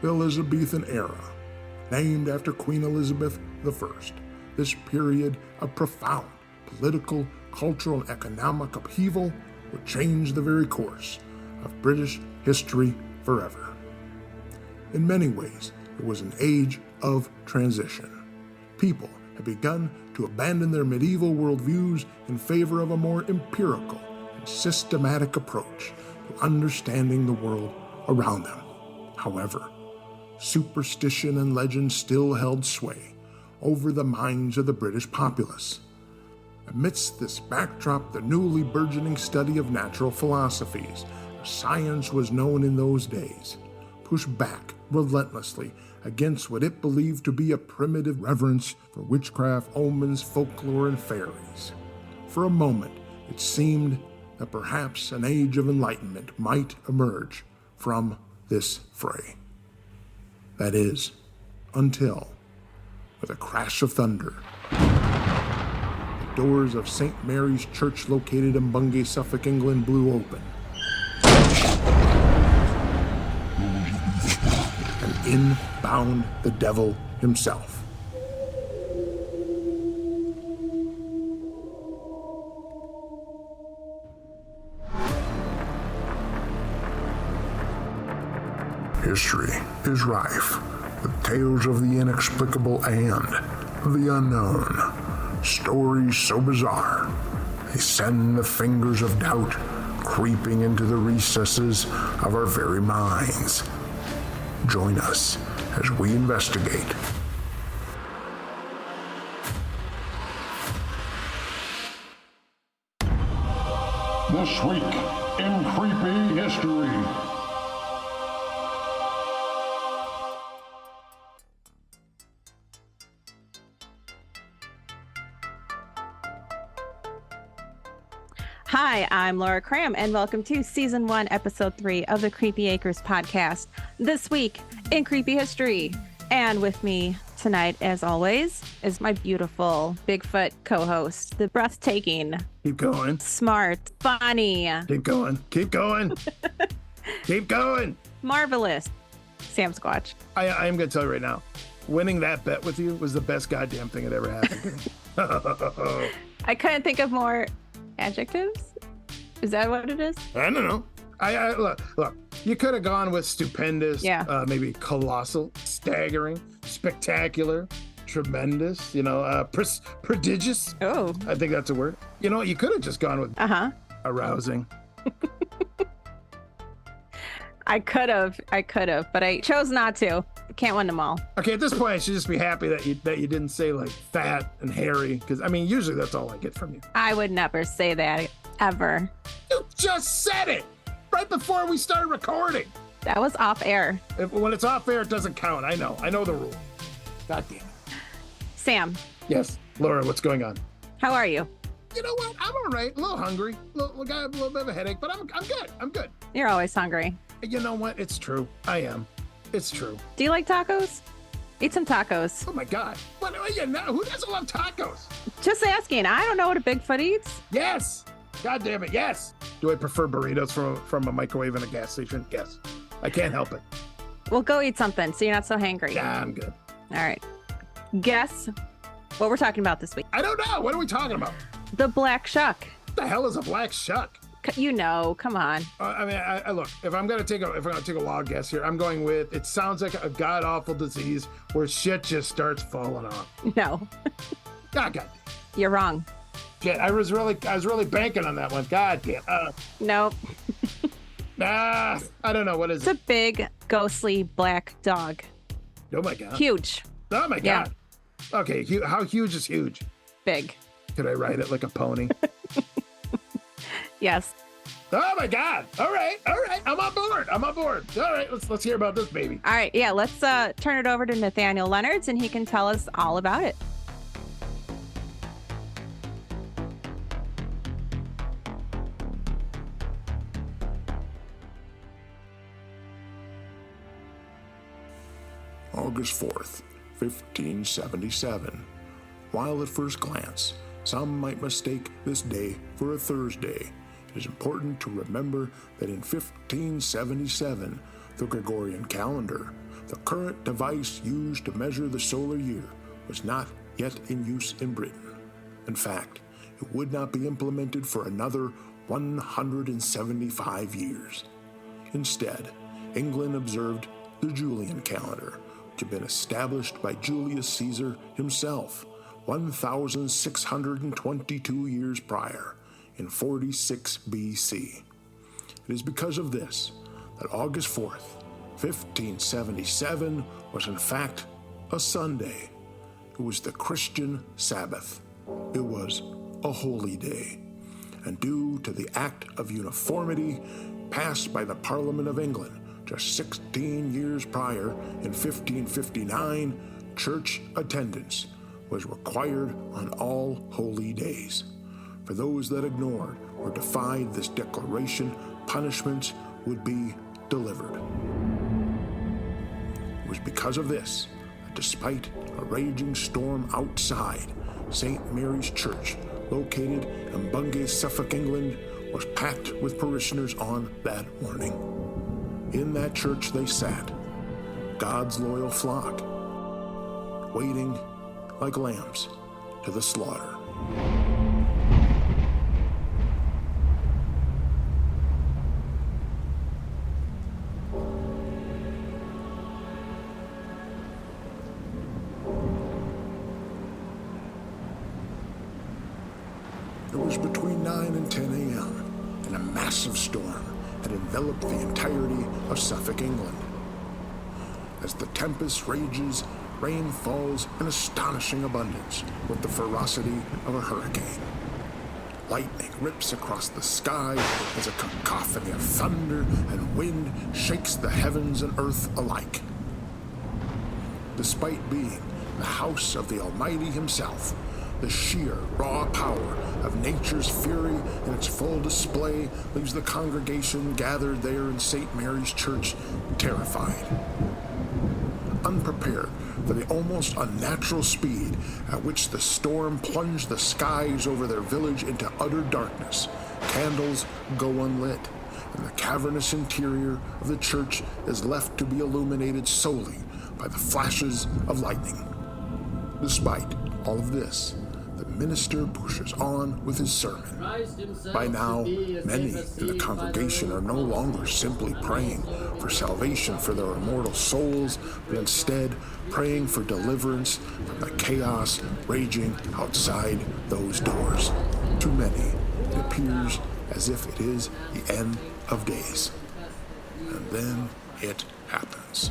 the Elizabethan era, named after Queen Elizabeth I. This period of profound political, cultural, and economic upheaval would change the very course of British history forever. In many ways, it was an age of transition. People had begun to abandon their medieval worldviews in favor of a more empirical and systematic approach to understanding the world around them. However, superstition and legend still held sway over the minds of the British populace. Amidst this backdrop, the newly burgeoning study of natural philosophies, as science was known in those days, pushed back relentlessly against what it believed to be a primitive reverence for witchcraft, omens, folklore, and fairies. For a moment, it seemed that perhaps an age of enlightenment might emerge from this fray. That is, until, with a crash of thunder, the doors of St. Mary's Church located in Bungay, Suffolk, England blew open. And in bound the devil himself. History is rife with tales of the inexplicable and the unknown. Stories so bizarre, they send the fingers of doubt creeping into the recesses of our very minds. Join us as we investigate. This week in Creepy History. Hi, I'm Laura Kram, and welcome to Season 1, Episode 3 of the Creepy Acres podcast. This week in Creepy History. And with me tonight, as always, is my beautiful Bigfoot co-host, the breathtaking, Keep going. smart, funny, Keep going. Keep going. Keep going. marvelous Sam Squatch. I am going to tell you right now, winning that bet with you was the best goddamn thing that ever happened. I couldn't think of more adjectives. Is that what it is? I don't know. I look, you could have gone with stupendous, Yeah. maybe colossal, staggering, spectacular, tremendous, prodigious. Oh. I think that's a word. You know, you could have just gone with arousing. I could have, but I chose not to. Can't win them all. Okay, at this point, I should just be happy that you didn't say like fat and hairy, because I mean, usually that's all I get from you. I would never say that, ever. You just said it right before we started recording. That was off air. When it's off air, it doesn't count. I know the rule. God damn it. Sam, Yes, Laura, what's going on? how are you? You know what? I'm all right. A little hungry. Got a little bit of a headache, but I'm good. I'm good. You're always hungry. You know what? It's true. I am. It's true. Do you like tacos? Eat some tacos. Oh my God. What? You know, who doesn't love tacos? Just asking. I don't know what a Bigfoot eats. Yes. God damn it. Yes. Do I prefer burritos from a microwave in a gas station? Yes. I can't help it. Well, go eat something so you're not so hangry. Yeah, I'm good. All right. Guess what we're talking about this week. I don't know. What are we talking about? The Black Shuck. What the hell is a black shuck? You know, come on. I mean, I look. If I'm gonna take a wild guess here, I'm going with. It sounds like a god awful disease where shit just starts falling off. No, God. you're wrong. Shit, I was really banking on that one. God damn. Nope. I don't know. What is It's it? a big, ghostly black dog. Oh my God. Huge. Oh my Yeah. God. Okay, how huge is huge? Big. Could I ride it like a pony? Yes. Oh my God. All right. I'm on board. All right, let's hear about this baby. All right. Yeah, let's turn it over to Nathaniel Leonards and he can tell us all about it. August 4th, 1577. While at first glance, some might mistake this day for a Thursday, it is important to remember that in 1577, the Gregorian calendar The current device used to measure the solar year was not yet in use in Britain. In fact, it would not be implemented for another 175 years. Instead, England observed the Julian calendar, which had been established by Julius Caesar himself 1,622 years prior, in 46 BC. It is because of this that August 4th, 1577 was in fact a Sunday. It was the Christian Sabbath. It was a holy day. And due to the Act of Uniformity passed by the Parliament of England just 16 years prior in 1559, church attendance was required on all holy days. For those that ignored or defied this declaration, punishments would be delivered. It was because of this that despite a raging storm outside, St. Mary's Church, located in Bungay, Suffolk, England, was packed with parishioners on that morning. In that church they sat, God's loyal flock, waiting like lambs to the slaughter. It was between 9 and 10 a.m., and a massive storm had enveloped the entirety of Suffolk, England. As the tempest rages, rain falls in astonishing abundance with the ferocity of a hurricane. Lightning rips across the sky as a cacophony of thunder and wind shakes the heavens and earth alike. Despite being the house of the Almighty himself, the sheer, raw power of nature's fury in its full display leaves the congregation gathered there in St. Mary's Church terrified. Unprepared for the almost unnatural speed at which the storm plunged the skies over their village into utter darkness, candles go unlit, and the cavernous interior of the church is left to be illuminated solely by the flashes of lightning. Despite all of this, the minister pushes on with his sermon. By now, many in the congregation are no longer simply praying for salvation for their immortal souls, but instead praying for deliverance from the chaos raging outside those doors. To many, it appears as if it is the end of days. And then it happens.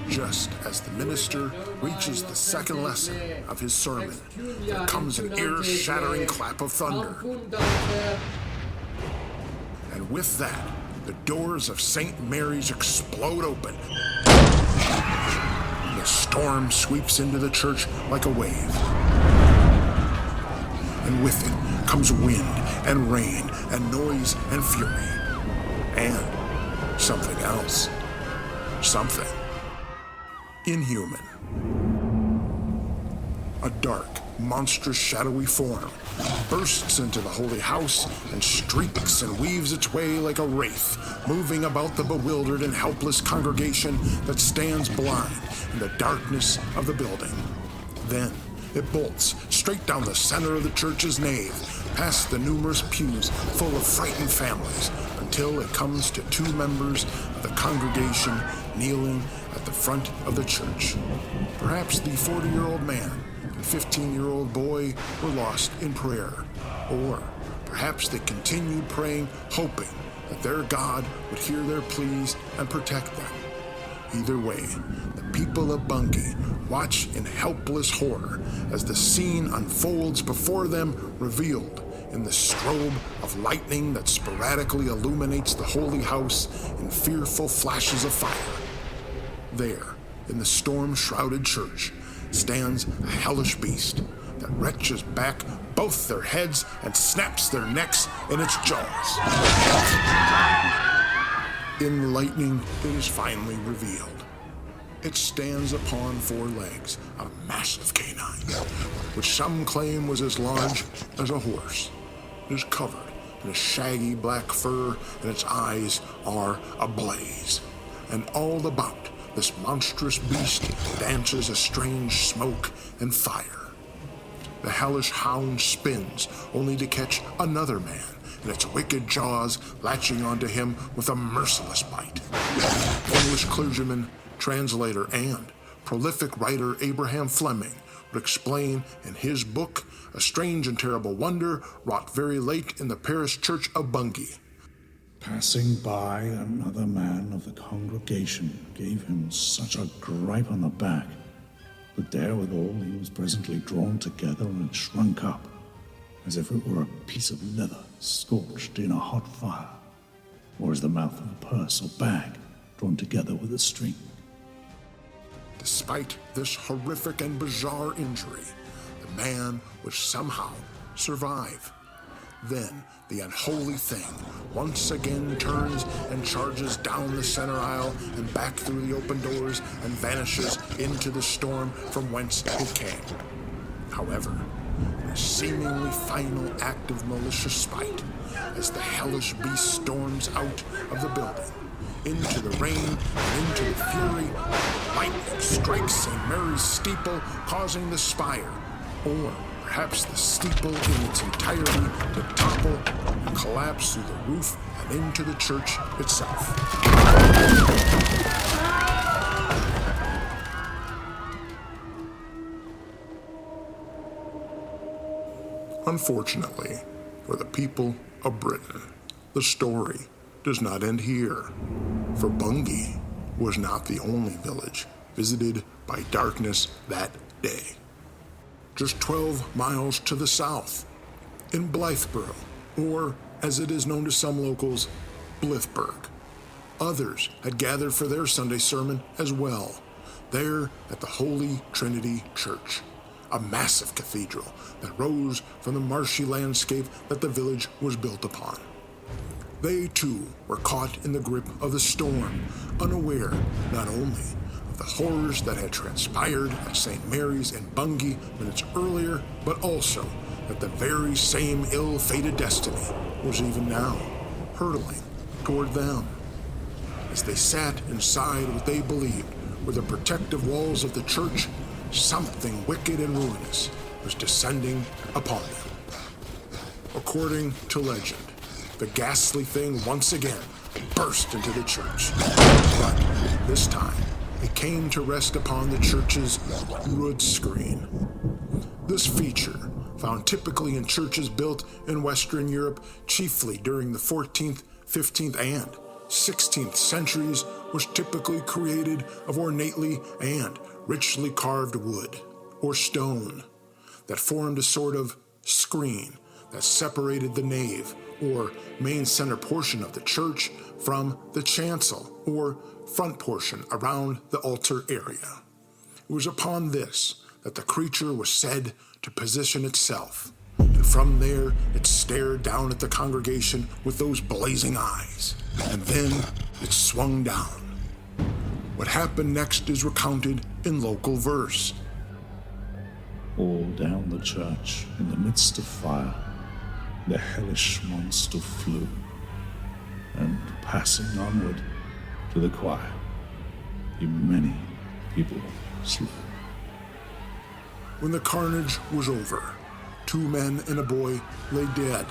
Just as the minister reaches the second lesson of his sermon, there comes an ear-shattering clap of thunder. And with that, the doors of St. Mary's explode open. The storm sweeps into the church like a wave. And with it comes wind and rain and noise and fury. And something else. Something inhuman. A dark, monstrous, shadowy form bursts into the holy house and streaks and weaves its way like a wraith, moving about the bewildered and helpless congregation that stands blind in the darkness of the building. Then it bolts straight down the center of the church's nave, past the numerous pews full of frightened families, until it comes to two members of the congregation kneeling at the front of the church. Perhaps the 40-year-old man and 15-year-old boy were lost in prayer, or perhaps they continued praying, hoping that their God would hear their pleas and protect them. Either way, the people of Bungay watch in helpless horror as the scene unfolds before them, revealed in the strobe of lightning that sporadically illuminates the holy house in fearful flashes of fire. There, in the storm-shrouded church, stands a hellish beast that wrenches back both their heads and snaps their necks in its jaws. In the lightning, it is finally revealed. It stands upon four legs, a massive canine, which some claim was as large as a horse. It is covered in a shaggy black fur, and its eyes are ablaze. and all about this monstrous beast dances a strange smoke and fire. The hellish hound spins, only to catch another man, and its wicked jaws latching onto him with a merciless bite. English clergyman, translator, and prolific writer Abraham Fleming would explain in his book, A Strange and Terrible Wonder, wrought very late in the parish church of Bungay. Passing by, another man of the congregation gave him such a gripe on the back that therewithal he was presently drawn together and shrunk up, as if it were a piece of leather scorched in a hot fire, or as the mouth of a purse or bag drawn together with a string. Despite this horrific and bizarre injury, the man would somehow survive. Then the unholy thing once again turns and charges down the center aisle and back through the open doors and vanishes into the storm from whence it came. However, in a seemingly final act of malicious spite, as the hellish beast storms out of the building, into the rain and into the fury, lightning strikes St. Mary's steeple, causing the spire, or perhaps the steeple in its entirety, to topple and collapse through the roof and into the church itself. Unfortunately, for the people of Britain, the story does not end here, for Bungay was not the only village visited by darkness that day. Just 12 miles to the south, in Blythburough, or as it is known to some locals, Blythburough, others had gathered for their Sunday sermon as well, there at the Holy Trinity Church, a massive cathedral that rose from the marshy landscape that the village was built upon. They too were caught in the grip of the storm, unaware not only of the horrors that had transpired at St. Mary's in Bungay minutes earlier, but also that the very same ill-fated destiny was even now hurtling toward them. As they sat inside what they believed were the protective walls of the church, something wicked and ruinous was descending upon them. According to legend, the ghastly thing once again burst into the church, but this time it came to rest upon the church's wood screen. This feature, found typically in churches built in Western Europe, chiefly during the 14th, 15th, and 16th centuries, was typically created of ornately and richly carved wood or stone that formed a sort of screen that separated the nave or main center portion of the church from the chancel or front portion around the altar area. It was upon this that the creature was said to position itself, and from there it stared down at the congregation with those blazing eyes, and then it swung down. What happened next is recounted in local verse. All down the church, in the midst of fire, the hellish monster flew, and passing onward to the choir, he many people slew. When the carnage was over, 2 men and a boy lay dead.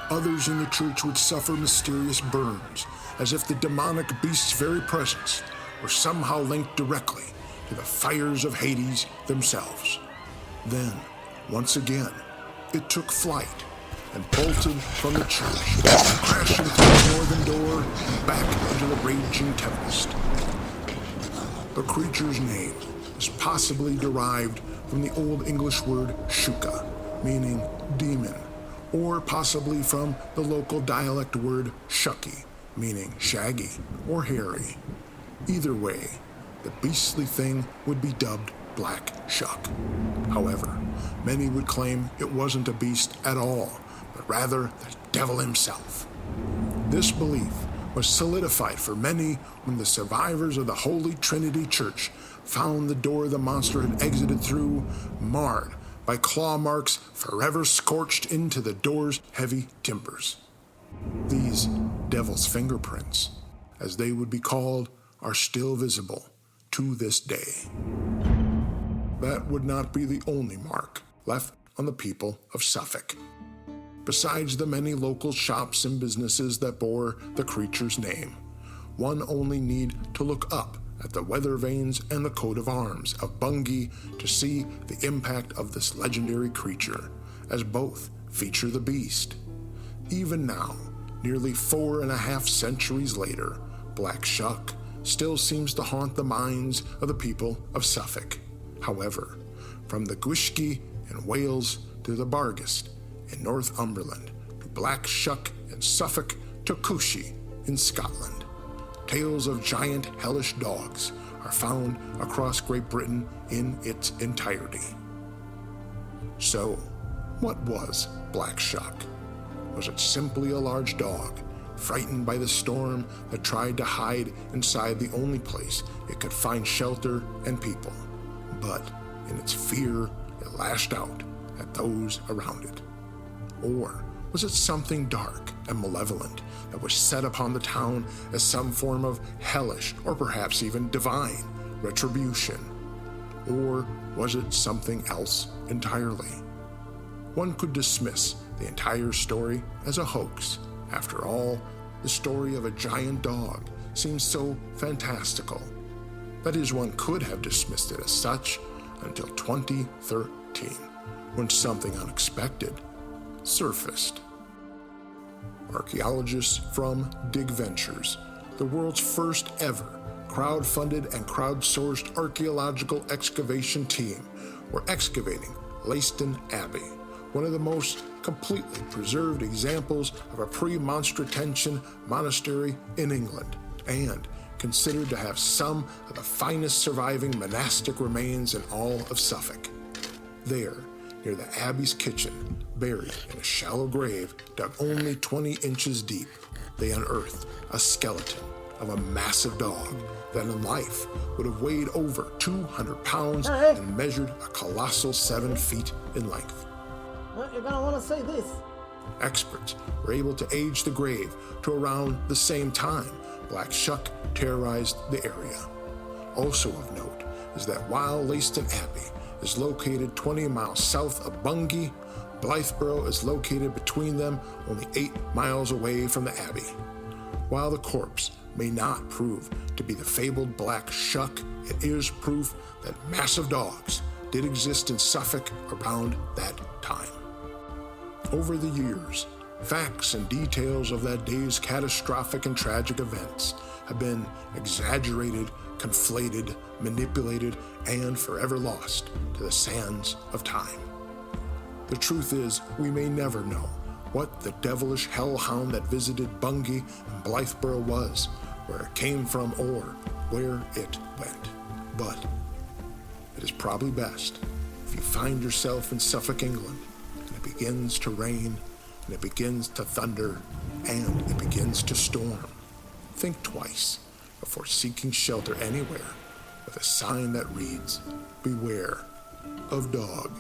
Others in the church would suffer mysterious burns, as if the demonic beast's very presence were somehow linked directly to the fires of Hades themselves. Then, once again, it took flight and bolted from the church, crashing through the northern door and back into the raging tempest. The creature's name is possibly derived from the Old English word shuka, meaning demon, or possibly from the local dialect word shucky, meaning shaggy or hairy. Either way, the beastly thing would be dubbed Black Shuck. However, many would claim it wasn't a beast at all, but rather the devil himself. This belief was solidified for many when the survivors of the Holy Trinity Church found the door the monster had exited through marred by claw marks forever scorched into the door's heavy timbers. These devil's fingerprints, as they would be called, are still visible to this day. That would not be the only mark left on the people of Suffolk. Besides the many local shops and businesses that bore the creature's name, one only need to look up at the weather vanes and the coat of arms of Bungay to see the impact of this legendary creature, as both feature the beast. Even now, nearly 4.5 centuries later, Black Shuck still seems to haunt the minds of the people of Suffolk. However, from the Gwishgi in Wales to the Bargast in Northumberland, to Black Shuck in Suffolk to Cushy in Scotland, tales of giant hellish dogs are found across Great Britain in its entirety. So, what was Black Shuck? Was it simply a large dog, frightened by the storm that tried to hide inside the only place it could find shelter and people? But in its fear, it lashed out at those around it. Or was it something dark and malevolent that was set upon the town as some form of hellish or perhaps even divine retribution? Or was it something else entirely? One could dismiss the entire story as a hoax. After all, the story of a giant dog seems so fantastical. That is, one could have dismissed it as such until 2013, when something unexpected surfaced. Archaeologists from Dig Ventures, the world's first ever crowd-funded and crowd-sourced archaeological excavation team, were excavating Leiston Abbey, one of the most completely preserved examples of a pre-Monstratensian monastery in England, and considered to have some of the finest surviving monastic remains in all of Suffolk. There, near the abbey's kitchen, buried in a shallow grave dug only 20 inches deep, they unearthed a skeleton of a massive dog that in life would have weighed over 200 pounds and measured a colossal 7 feet in length. Well, you're gonna want to say this. Experts were able to age the grave to around the same time Black Shuck terrorized the area. Also of note is that while Leiston Abbey is located 20 miles south of Bungay, Blythburough is located between them, only 8 miles away from the abbey. While the corpse may not prove to be the fabled Black Shuck, it is proof that massive dogs did exist in Suffolk around that time. Over the years, facts and details of that day's catastrophic and tragic events have been exaggerated, conflated, manipulated, and forever lost to the sands of time. The truth is, we may never know what the devilish hellhound that visited Bungay and Blythburough was, where it came from, or where it went. But it is probably best if you find yourself in Suffolk, England, and it begins to rain, and it begins to thunder, and it begins to storm. Think twice before seeking shelter anywhere with a sign that reads, "Beware of dog."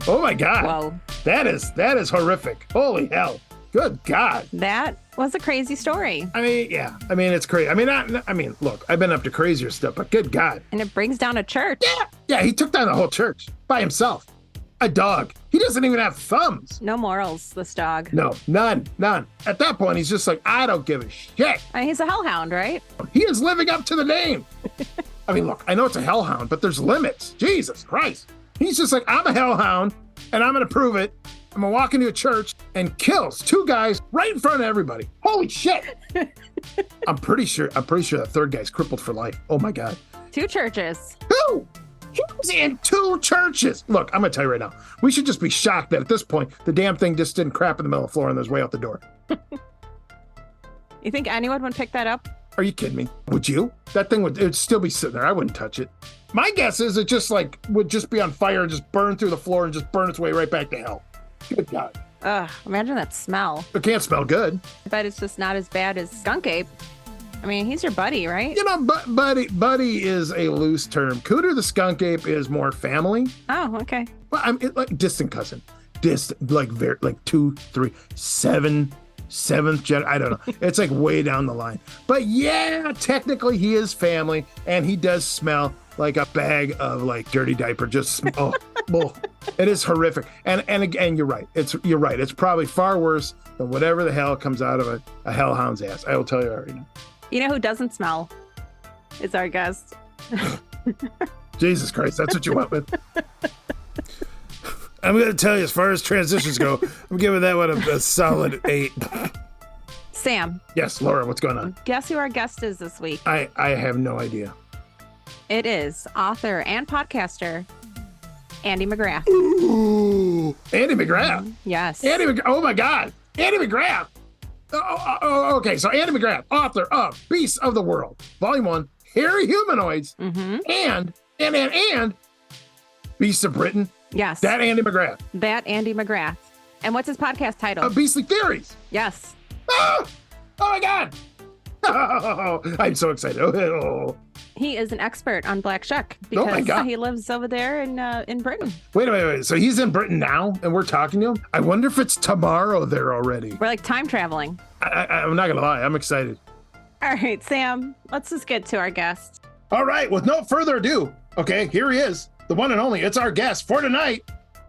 Oh my God. Whoa. That is horrific. Holy hell. Good God. That was a crazy story. I mean, yeah. I mean, it's crazy. I mean, look, I've been up to crazier stuff, but good God. And it brings down a church. Yeah, he took down the whole church by himself. A dog. He doesn't even have thumbs. No morals, this dog. No, none. At that point, he's just like, I don't give a shit. I mean, he's a hellhound, right? He is living up to the name. I mean, look, I know it's a hellhound, but there's limits. Jesus Christ. He's just like, I'm a hellhound, and I'm going to prove it. I'm going to walk into a church and kills 2 guys right in front of everybody. Holy shit. I'm pretty sure that third guy's crippled for life. Oh, my God. 2 churches. 2? He was in 2 churches. Look, I'm going to tell you right now. We should just be shocked that at this point, the damn thing just didn't crap in the middle of the floor on his way out the door. You think anyone would pick that up? Are you kidding me? Would you? That thing would still be sitting there. I wouldn't touch it. My guess is it just like would just be on fire and just burn through the floor and just burn its way right back to hell. Good God. Ugh, imagine that smell. It can't smell good. I bet it's just not as bad as skunk ape. I mean, he's your buddy, right? You know, buddy is a loose term. Cooter the skunk ape is more family. Oh, okay. Well, I'm like distant cousin. Distant, like very, like 2, 3, 7, 7th gen. I don't know. It's like way down the line. But yeah, technically he is family, and he does smell like a bag of like dirty diaper. Just oh, it is horrific. And again, you're right. You're right. It's probably far worse than whatever the hell comes out of a hellhound's ass. I will tell you already now. You know who doesn't smell? Is our guest. Jesus Christ, that's what you went with. I'm going to tell you, as far as transitions go, I'm giving that one a solid 8. Sam. Yes, Laura, what's going on? Guess who our guest is this week? I have no idea. It is author and podcaster, Andy McGrath. Ooh, Andy McGrath. Yes. Oh my God, Andy McGrath. Okay, so Andy McGrath, author of Beasts of the World, Volume 1, Hairy Humanoids, and Beasts of Britain. Yes. That Andy McGrath. Andy McGrath. And what's his podcast title? Beastly Theories. Yes. Oh my God. Oh, I'm so excited. Oh. He is an expert on Black Shuck Oh my because God. he lives over there in Britain. Wait. So he's in Britain now and we're talking to him? I wonder if it's tomorrow there already. We're like time traveling. I'm not going to lie. I'm excited. All right, Sam, let's just get to our guest. All right. With no further ado. Okay, here he is. The one and only. It's our guest for tonight.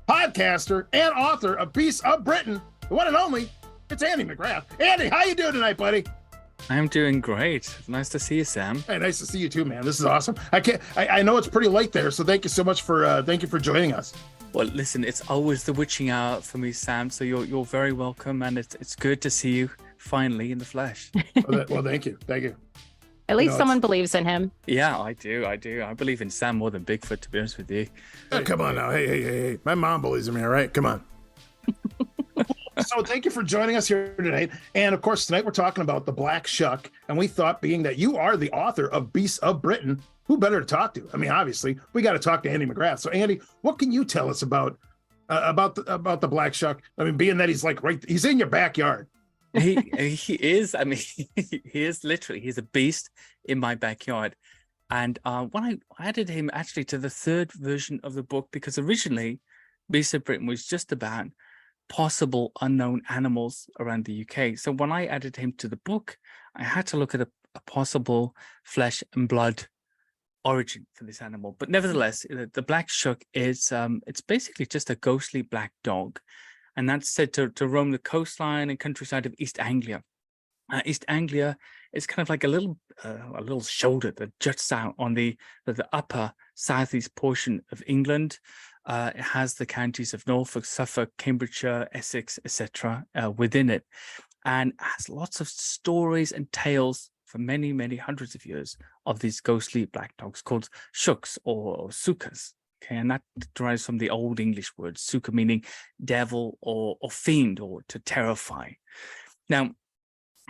Podcaster and author of Beasts of Britain. The one and only. It's Andy McGrath. Andy, how you doing tonight, buddy? I'm doing great. Nice to see you, Sam. Hey, nice to see you too, man. This is awesome. I know it's pretty late there, so thank you so much for joining us. Well, listen, it's always the witching hour for me, Sam. So you're very welcome, and it's good to see you finally in the flesh. Well, thank you. At least someone believes in him. Yeah, I do. I believe in Sam more than Bigfoot, to be honest with you. Oh, come on now. Hey. My mom believes in me, all right? Come on. So thank you for joining us here tonight. And of course, tonight we're talking about the Black Shuck. And we thought, being that you are the author of Beasts of Britain, who better to talk to? I mean, obviously, we got to talk to Andy McGrath. So Andy, what can you tell us about the Black Shuck? I mean, being that he's in your backyard. He is. I mean, he's a beast in my backyard. And when I added him actually to the third version of the book, because originally Beasts of Britain was just about possible unknown animals around the UK. So when I added him to the book, I had to look at a possible flesh and blood origin for this animal. But nevertheless, the Black Shuck is it's basically just a ghostly black dog, and that's said to roam the coastline and countryside of East Anglia. East Anglia is kind of like a little shoulder that juts out on the upper southeast portion of England. It has the counties of Norfolk, Suffolk, Cambridgeshire, Essex, etc. Within it, and has lots of stories and tales for many, many hundreds of years of these ghostly black dogs called shucks or sukas. Okay, and that derives from the Old English word suka, meaning devil or fiend, or to terrify. Now,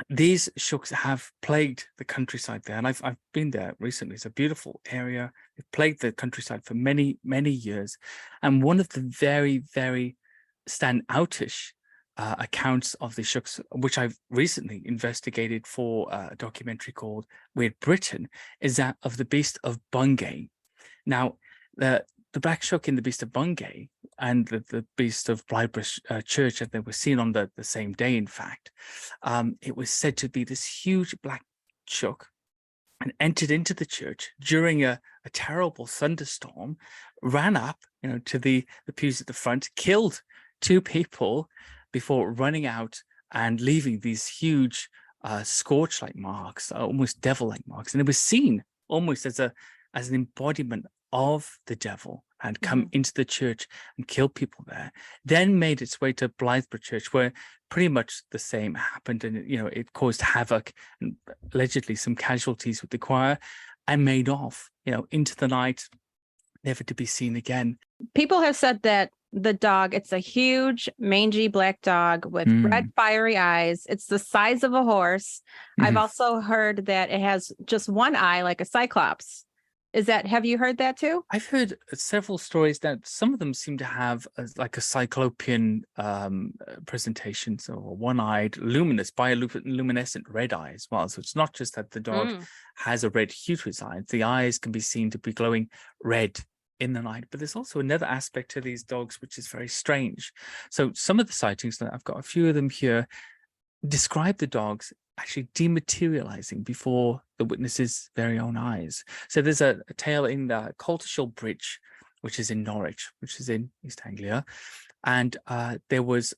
these shucks have plagued the countryside there, and I've been there recently. It's a beautiful area. They've plagued the countryside for many, many years. And one of the very, very standoutish accounts of the shucks, which I've recently investigated for a documentary called Weird Britain, is that of the Beast of Bungay. Now, the Black Shuck in the Beast of Bungay and the Beast of Blythburough Church, that they were seen on the same day, in fact, it was said to be this huge black shuck and entered into the church during a terrible thunderstorm, ran up to the pews at the front, killed 2 people before running out and leaving these huge scorch-like marks, almost devil-like marks. And it was seen almost as an embodiment of the devil, and come into the church and kill people there, then made its way to Blythburough Church, where pretty much the same happened, and it caused havoc and allegedly some casualties with the choir, and made off into the night, never to be seen again. People have said that the dog, it's a huge mangy black dog with red fiery eyes. It's the size of a horse. I've also heard that it has just one eye like a cyclops. Have you heard that too? I've heard several stories that some of them seem to have like a cyclopean presentation, so one-eyed, luminous, bioluminescent red eye as well. So it's not just that the dog has a red hue to its eyes. The eyes can be seen to be glowing red in the night. But there's also another aspect to these dogs, which is very strange. So some of the sightings, I've got a few of them here, describe the dogs actually dematerializing before the witness's very own eyes. So there's a tale in the Coltishall Bridge, which is in Norwich, which is in East Anglia. And there was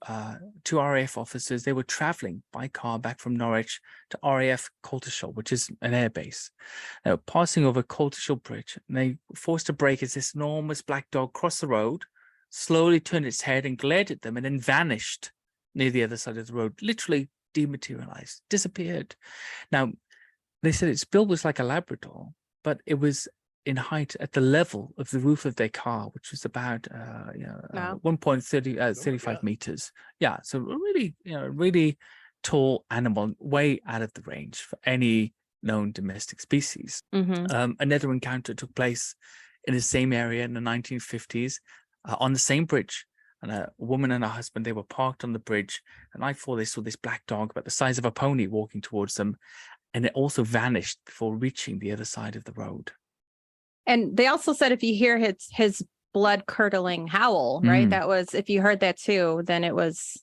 two RAF officers. They were traveling by car back from Norwich to RAF Coltishall, which is an airbase. They were passing over Coltishall Bridge, and they were forced to brake as this enormous black dog crossed the road, slowly turned its head and glared at them, and then vanished near the other side of the road, literally dematerialized, disappeared. Now, they said its bill was like a Labrador, but it was in height at the level of the roof of their car, which was about 1.35 meters. Yeah, so really tall animal, way out of the range for any known domestic species. Another encounter took place in the same area in the 1950s on the same bridge. And a woman and her husband, they were parked on the bridge. And I thought they saw this black dog about the size of a pony walking towards them. And it also vanished before reaching the other side of the road. And they also said if you hear his blood-curdling howl, right? That was, if you heard that too, then it was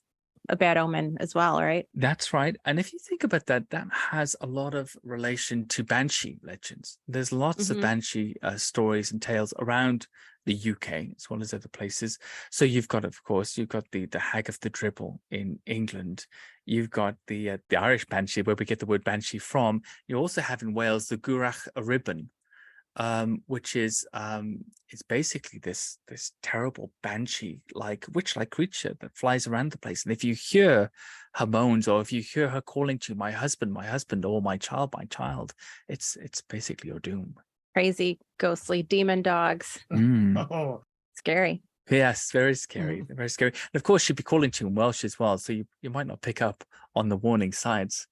a bad omen as well, right? That's right. And if you think about that, that has a lot of relation to Banshee legends. There's lots of Banshee stories and tales around the UK as well as other places. So you've got, of course, you've got the Hag of the Dribble in England. You've got the Irish Banshee, where we get the word Banshee from. You also have in Wales the Gwrach y Ribbon, which is it's basically this terrible banshee-like witch-like creature that flies around the place. And if you hear her moans, or if you hear her calling to my husband, or my child, it's basically your doom. Crazy, ghostly demon dogs. Oh, Scary. Yes, very scary, very scary. And of course, she'd be calling to you in Welsh as well, so you might not pick up on the warning signs.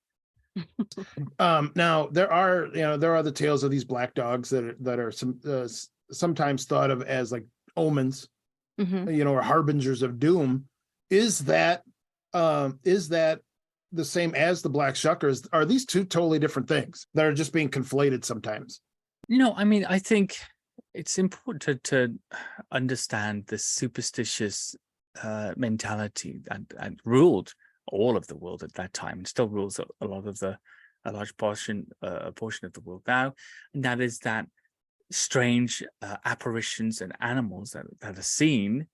Now there are the tales of these black dogs that are sometimes thought of as like omens, or harbingers of doom. Is that the same as the Black Shuck, or are these two totally different things that are just being conflated sometimes? No, I mean, I think it's important to understand the superstitious mentality and ruled all of the world at that time, and still rules a large portion of the world now. And that is that strange apparitions and animals that are seen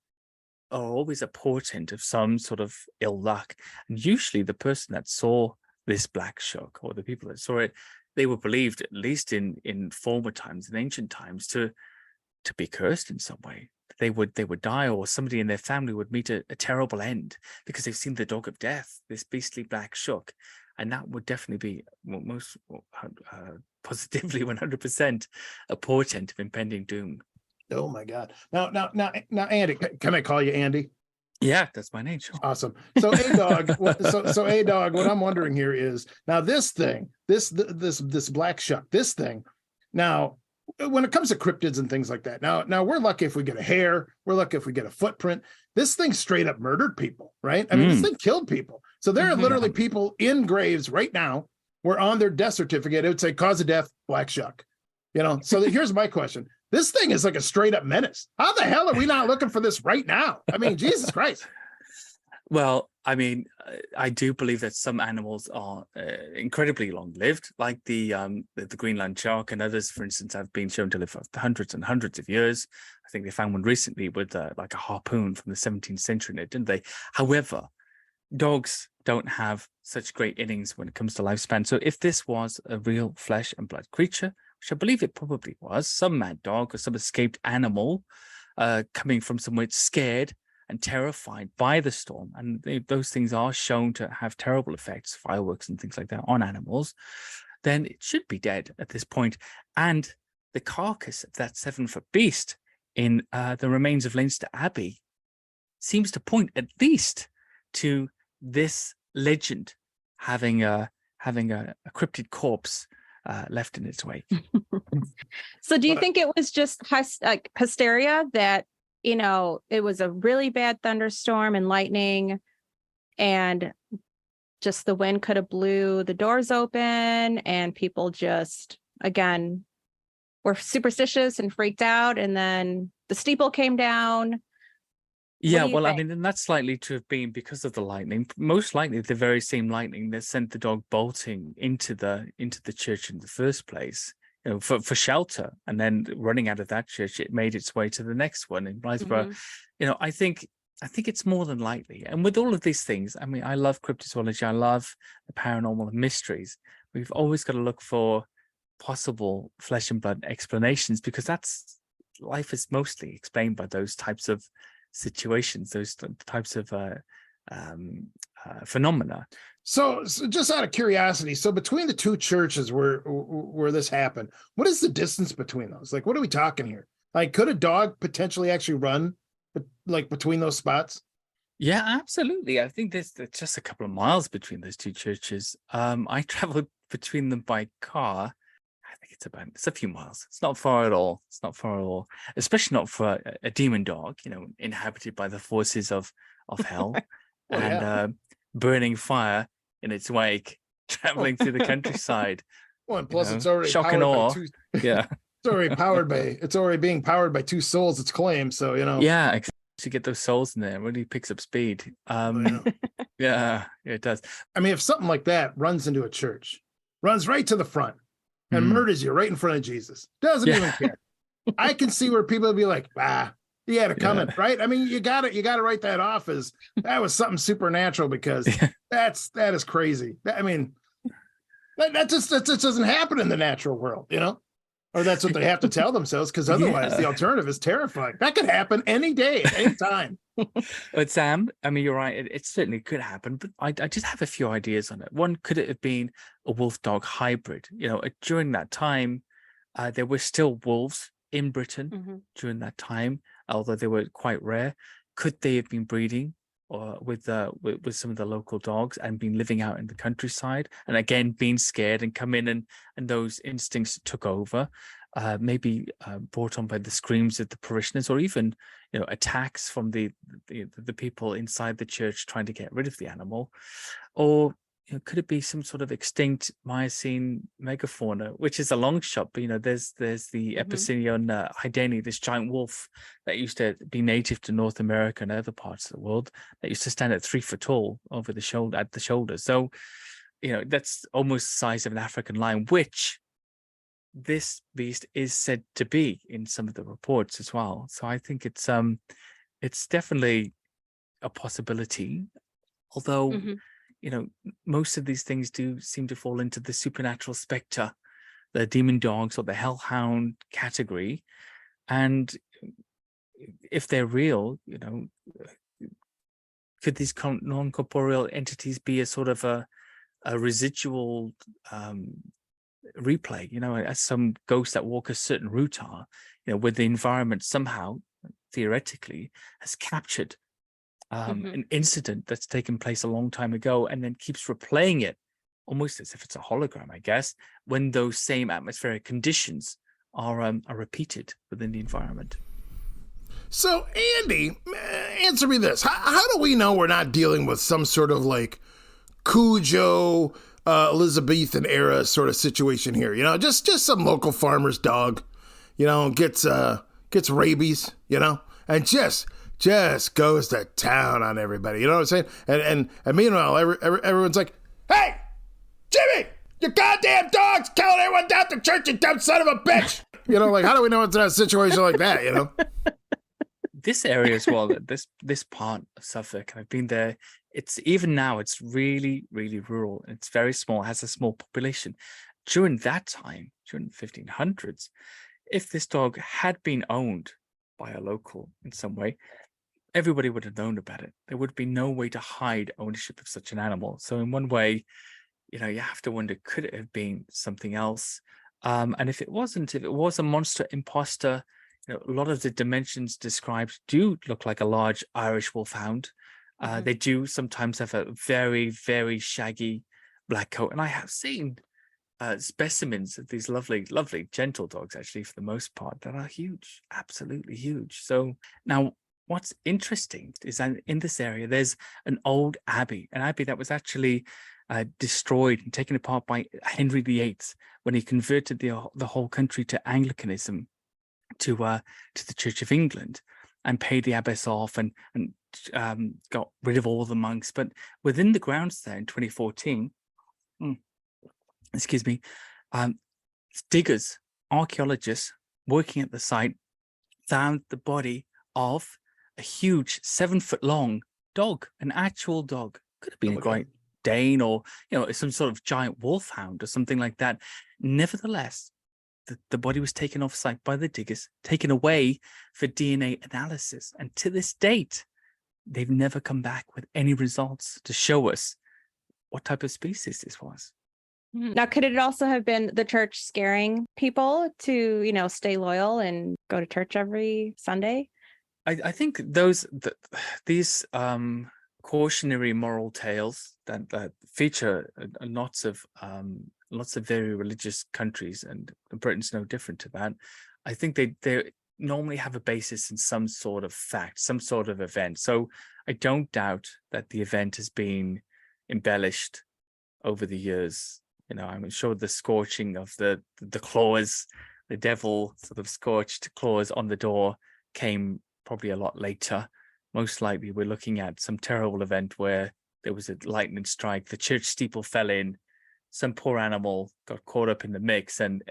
are always a portent of some sort of ill luck. And usually the person that saw this Black Shuck, or the people that saw it, they were believed, at least in former times, in ancient times, to be cursed in some way. They would die, or somebody in their family would meet a terrible end because they've seen the dog of death, this beastly Black Shuck. And that would definitely be most positively 100% a portent of impending doom. Oh my God! Now, Andy, can I call you Andy? Yeah, that's my name. Sure. Awesome. So A-Dog, A-Dog, what I'm wondering here is, now this thing, this Black Shuck, this thing, now, when it comes to cryptids and things like that, now we're lucky if we get a hair, we're lucky if we get a footprint. This thing straight up murdered people, right? I mean, this thing killed people. So there are literally people in graves right now where on their death certificate, it would say cause of death, Black Shuck. So here's my question. This thing is like a straight up menace. How the hell are we not looking for this right now? I mean, Jesus Christ. Well, I mean, I do believe that some animals are incredibly long-lived, like the Greenland shark, and others, for instance, have been shown to live for hundreds and hundreds of years. I think they found one recently with like a harpoon from the 17th century in it, didn't they? However, dogs don't have such great innings when it comes to lifespan. So if this was a real flesh and blood creature, which I believe it probably was, some mad dog or some escaped animal coming from somewhere scared and terrified by the storm, and those things are shown to have terrible effects, fireworks and things like that, on animals, then it should be dead at this point. And the carcass of that 7-foot beast in the remains of Leinster Abbey seems to point at least to this legend having a cryptid corpse left in its wake. So do you think it was just hysteria that, it was a really bad thunderstorm and lightning, and just the wind could have blew the doors open, and people just, again, were superstitious and freaked out, and then the steeple came down? Yeah, well, I mean, and that's likely to have been because of the lightning. Most likely, the very same lightning that sent the dog bolting into the church in the first place, for shelter, and then running out of that church, it made its way to the next one in Blythburough. I think it's more than likely. And with all of these things, I mean, I love cryptozoology, I love the paranormal and mysteries. We've always got to look for possible flesh and blood explanations, because life is mostly explained by those types of situations, those types of phenomena. So just out of curiosity, so between the two churches where this happened, what is the distance between those? Like, what are we talking here? Like, could a dog potentially actually run like between those spots? Yeah, absolutely. I think there's just a couple of miles between those two churches. I traveled between them by car. I think it's a few miles. It's not far at all. Especially not for a demon dog, inhabited by the forces of hell and burning fire in its wake, traveling through the countryside. Well, and plus it's already shock and awe. Yeah. It's already being powered by two souls, it's claimed. So, Yeah, to get those souls in there, it really picks up speed. Yeah, it does. I mean, if something like that runs into a church, runs right to the front and murders you right in front of Jesus, doesn't even care. I can see where people would be like, he had it coming, right? I mean, you got to write that off as that was something supernatural, because that is crazy. I mean, that just doesn't happen in the natural world, or that's what they have to tell themselves, because otherwise the alternative is terrifying. That could happen any day, at any time. But Sam, I mean, you're right. It certainly could happen, but I just have a few ideas on it. One, could it have been a wolf-dog hybrid? During that time, there were still wolves in Britain during that time, although they were quite rare. Could they have been breeding with some of the local dogs and been living out in the countryside, and again being scared and come in and those instincts took over, maybe brought on by the screams of the parishioners, or even attacks from the people inside the church trying to get rid of the animal? Or could it be some sort of extinct Miocene megafauna, which is a long shot, but there's the Epicenion hydeni, this giant wolf that used to be native to North America and other parts of the world, that used to stand at 3 foot tall over the shoulder at the shoulders. So that's almost the size of an African lion, which this beast is said to be in some of the reports as well. So I think it's definitely a possibility, although most of these things do seem to fall into the supernatural spectre, the demon dogs or the hellhound category. And if they're real, could these non-corporeal entities be a sort of a residual replay, as some ghosts that walk a certain route are, where the environment somehow, theoretically, has captured an incident that's taken place a long time ago, and then keeps replaying it almost as if it's a hologram, I guess, when those same atmospheric conditions are repeated within the environment. So, Andy, answer me this. How do we know we're not dealing with some sort of like Cujo, Elizabethan era sort of situation here? Just some local farmer's dog, gets rabies, and just goes to town on everybody. You know what I'm saying? And meanwhile, everyone's like, "Hey, Jimmy, your goddamn dog's killing everyone down the church, you dumb son of a bitch." How do we know it's in a situation like that? This area as well, this part of Suffolk, I've been there. It's even now, it's really, really rural. It's very small, has a small population. During that time, during the 1500s, if this dog had been owned by a local in some way, everybody would have known about it. There would be no way to hide ownership of such an animal. So in one way, you have to wonder, could it have been something else? And if it was a monster imposter, a lot of the dimensions described do look like a large Irish wolfhound. They do sometimes have a very, very shaggy black coat. And I have seen specimens of these lovely, lovely, gentle dogs, actually, for the most part, that are huge, absolutely huge. So now what's interesting is that in this area, there's an old abbey, an abbey that was actually destroyed and taken apart by Henry VIII when he converted the whole country to Anglicanism, to the Church of England, and paid the abbess off and got rid of all the monks. But within the grounds there in 2014, diggers, archaeologists working at the site found the body of a huge 7-foot long dog, an actual dog. Could have been a Great Dane or, some sort of giant wolfhound or something like that. Nevertheless, the body was taken off site by the diggers, taken away for DNA analysis. And to this date, they've never come back with any results to show us what type of species this was. Now, could it also have been the church scaring people to, stay loyal and go to church every Sunday? I think these cautionary moral tales that feature lots of very religious countries, and Britain's no different to that. I think they normally have a basis in some sort of fact, some sort of event. So I don't doubt that the event has been embellished over the years. I'm sure the scorching of the claws, the devil sort of scorched claws on the door, came probably a lot later. Most likely we're looking at some terrible event where there was a lightning strike, the church steeple fell in, some poor animal got caught up in the mix, and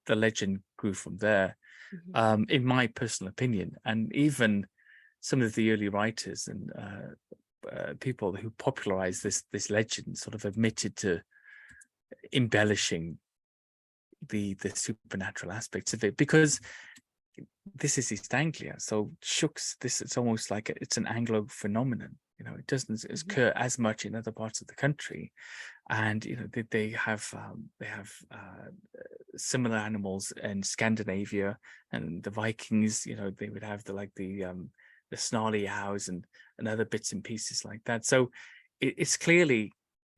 the legend grew from there. In my personal opinion. And even some of the early writers and people who popularized this legend sort of admitted to embellishing the supernatural aspects of it, because this is East Anglia, so Shooks, it's almost like it's an Anglo phenomenon. It doesn't occur as much in other parts of the country, and they have similar animals in Scandinavia, and the Vikings. They would have the snarly owls and other bits and pieces like that. So it's clearly.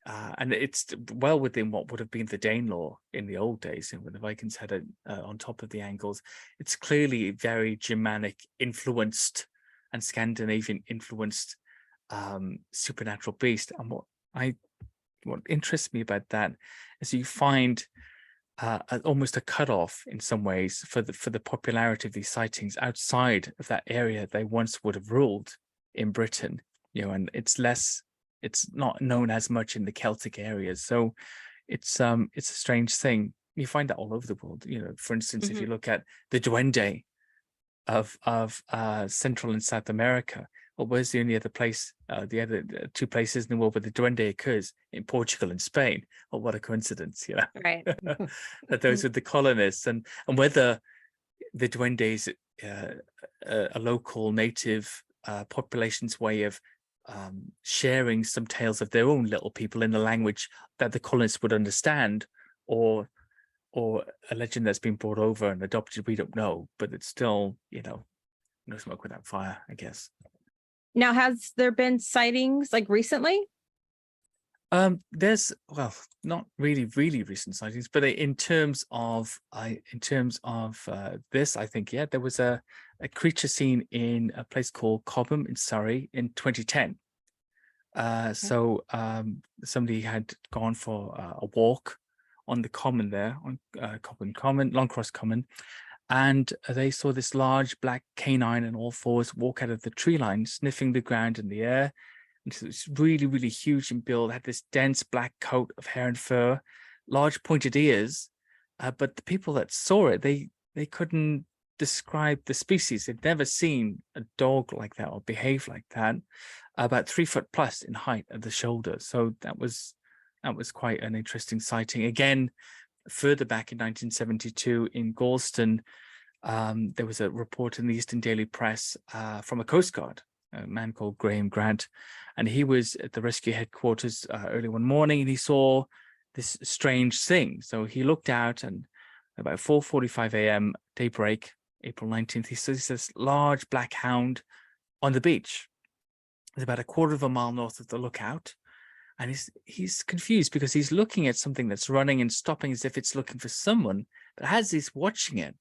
And it's well within what would have been the Danelaw in the old days, when the Vikings had it on top of the Angles. It's clearly very Germanic influenced and Scandinavian influenced supernatural beast. And what interests me about that is you find almost a cutoff in some ways for the popularity of these sightings outside of that area they once would have ruled in Britain. And it's not known as much in the Celtic areas. So it's a strange thing. You find that all over the world. For instance, if you look at the duende of Central and South America, well, where's the only other place, the other two places in the world where the duende occurs? In Portugal and Spain. Well, what a coincidence, Right. that those are the colonists, and whether the duende is a local native population's way of sharing some tales of their own little people in a language that the colonists would understand, or a legend that's been brought over and adopted, we don't know. But it's still, no smoke without fire, I guess. Now, has there been sightings like recently? There's not really recent sightings, but in terms of this, I think there was a creature seen in a place called Cobham in Surrey in 2010. So somebody had gone for a walk on the common there, on Cobham Common, Longcross Common, and they saw this large black canine on all fours walk out of the tree line, sniffing the ground in the air. And so it's really, really huge in build, had this dense black coat of hair and fur, large pointed ears. But the people that saw it, they couldn't describe the species. They'd never seen a dog like that or behave like that, about 3 foot plus in height at the shoulder. So that was quite an interesting sighting. Again, further back in 1972 in Galston, there was a report in the Eastern Daily Press from a Coast Guard, a man called Graham Grant, and he was at the rescue headquarters early one morning, and he saw this strange thing. So he looked out, and about 4:45 a.m. daybreak, April 19th, he sees this large black hound on the beach. It's about a quarter of a mile north of the lookout, And he's confused because he's looking at something that's running and stopping as if it's looking for someone. But as he's watching it,